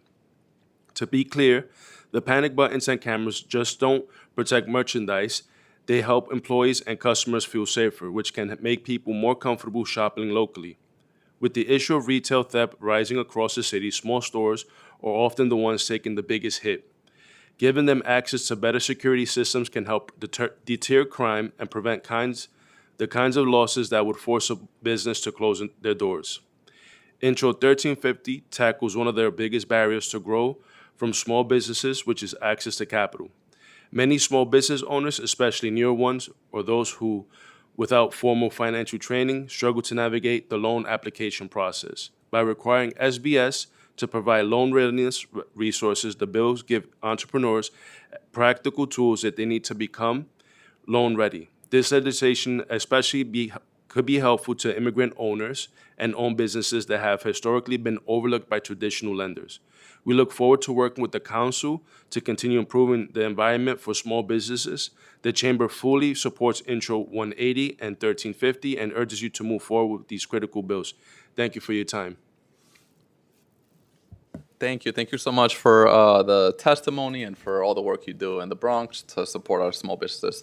To be clear, the panic buttons and cameras just don't protect merchandise. They help employees and customers feel safer, which can make people more comfortable shopping locally. With the issue of retail theft rising across the city, small stores are often the ones taking the biggest hit. Giving them access to better security systems can help deter crime and prevent the kinds of losses that would force a business to close their doors. Intro 1350 tackles one of their biggest barriers to grow from small businesses, which is access to capital. Many small business owners, especially newer ones or those who, without formal financial training, struggle to navigate the loan application process. By requiring SBS to provide loan readiness resources, the bills give entrepreneurs practical tools that they need to become loan ready. This legislation especially could be helpful to immigrant owners and own businesses that have historically been overlooked by traditional lenders. We look forward to working with the Council to continue improving the environment for small businesses. The Chamber fully supports Intro 180 and 1350 and urges you to move forward with these critical bills. Thank you for your time. Thank you. Thank you so much for the testimony and for all the work you do in the Bronx to support our small businesses.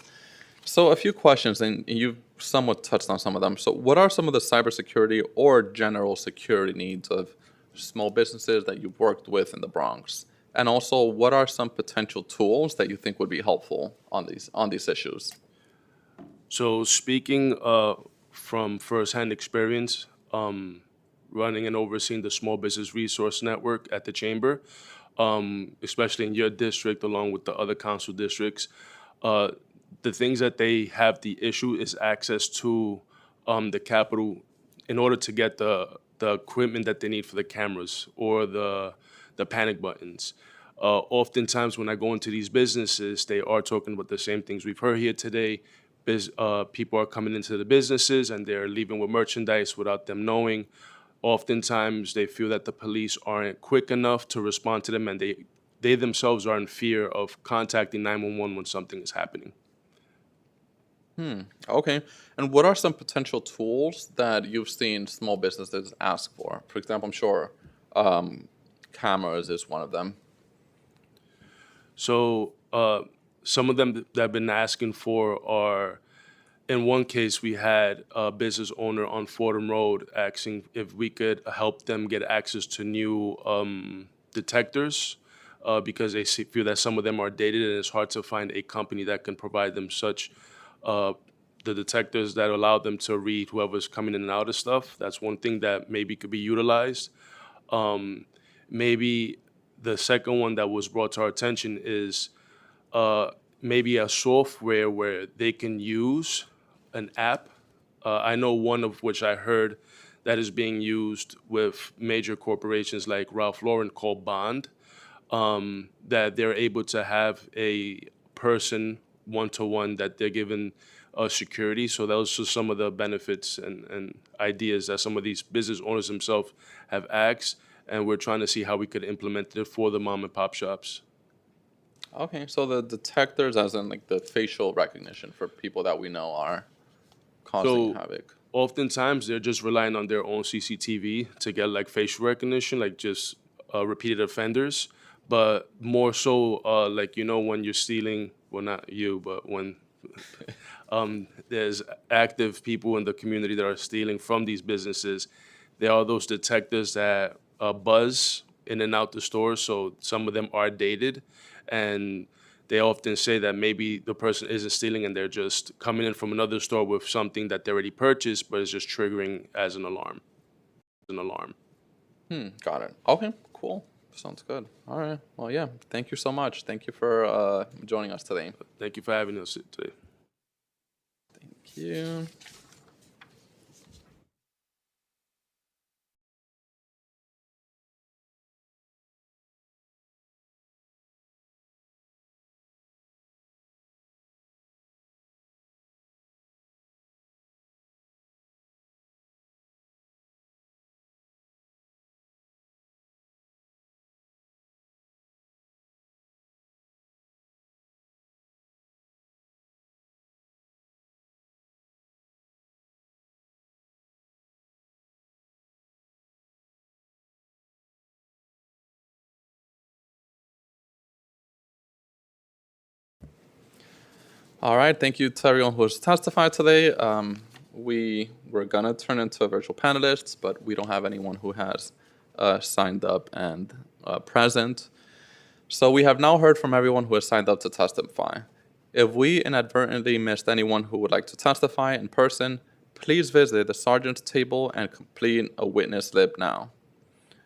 So a few questions, and you've somewhat touched on some of them. So what are some of the cybersecurity or general security needs of small businesses that you've worked with in the Bronx? And also, what are some potential tools that you think would be helpful on these issues? So speaking from firsthand experience, running and overseeing the Small Business Resource Network at the Chamber, especially in your district along with the other council districts, the things that they have the issue is access to the capital in order to get the equipment that they need for the cameras or the panic buttons. Oftentimes when I go into these businesses, they are talking about the same things we've heard here today. People are coming into the businesses and they're leaving with merchandise without them knowing. Oftentimes they feel that the police aren't quick enough to respond to them and they they themselves are in fear of contacting 911 when something is happening. Okay. And what are some potential tools that you've seen small businesses ask for? For example, I'm sure cameras is one of them. So some of them that I've been asking for are, in one case, we had a business owner on Fordham Road asking if we could help them get access to new detectors because they feel that some of them are dated and it's hard to find a company that can provide them such the detectors that allow them to read whoever's coming in and out of stuff. That's one thing that maybe could be utilized. Maybe the second one that was brought to our attention is maybe a software where they can use an app. I know one of which I heard that is being used with major corporations like Ralph Lauren called Bond, that they're able to have a person one-to-one that they're given security. So those are some of the benefits and ideas that some of these business owners themselves have asked, and we're trying to see how we could implement it for the mom and pop shops. Okay, so the detectors, as in like the facial recognition for people that we know are causing havoc. Oftentimes they're just relying on their own CCTV to get like facial recognition, like just repeated offenders. But more so, like, when you're stealing, well, not you, but when there's active people in the community that are stealing from these businesses, there are those detectors that buzz in and out the store. So some of them are dated, and they often say that maybe the person isn't stealing and they're just coming in from another store with something that they already purchased, but it's just triggering as an alarm. Got it. Okay, cool. Sounds good. All right. Well, yeah. Thank you so much. Thank you for joining us today. Thank you for having us today. Thank you. All right. Thank you to everyone who has testified today. We were going to turn into virtual panelists, but we don't have anyone who has signed up and present. So we have now heard from everyone who has signed up to testify. If we inadvertently missed anyone who would like to testify in person, please visit the sergeant's table and complete a witness slip now.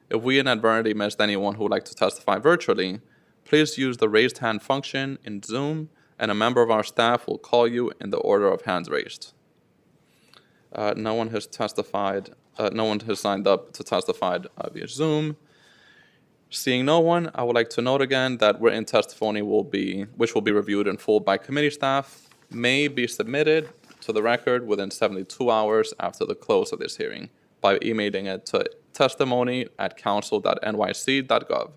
If we inadvertently missed anyone who would like to testify virtually, please use the raised hand function in Zoom, and a member of our staff will call you in the order of hands raised. No one has testified. No one has signed up to testify via Zoom. Seeing no one, I would like to note again that written testimony which will be reviewed in full by committee staff, may be submitted to the record within 72 hours after the close of this hearing by emailing it to testimony@council.nyc.gov.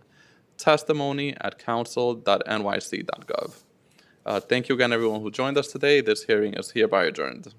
Testimony@council.nyc.gov. Thank you again, everyone who joined us today. This hearing is hereby adjourned.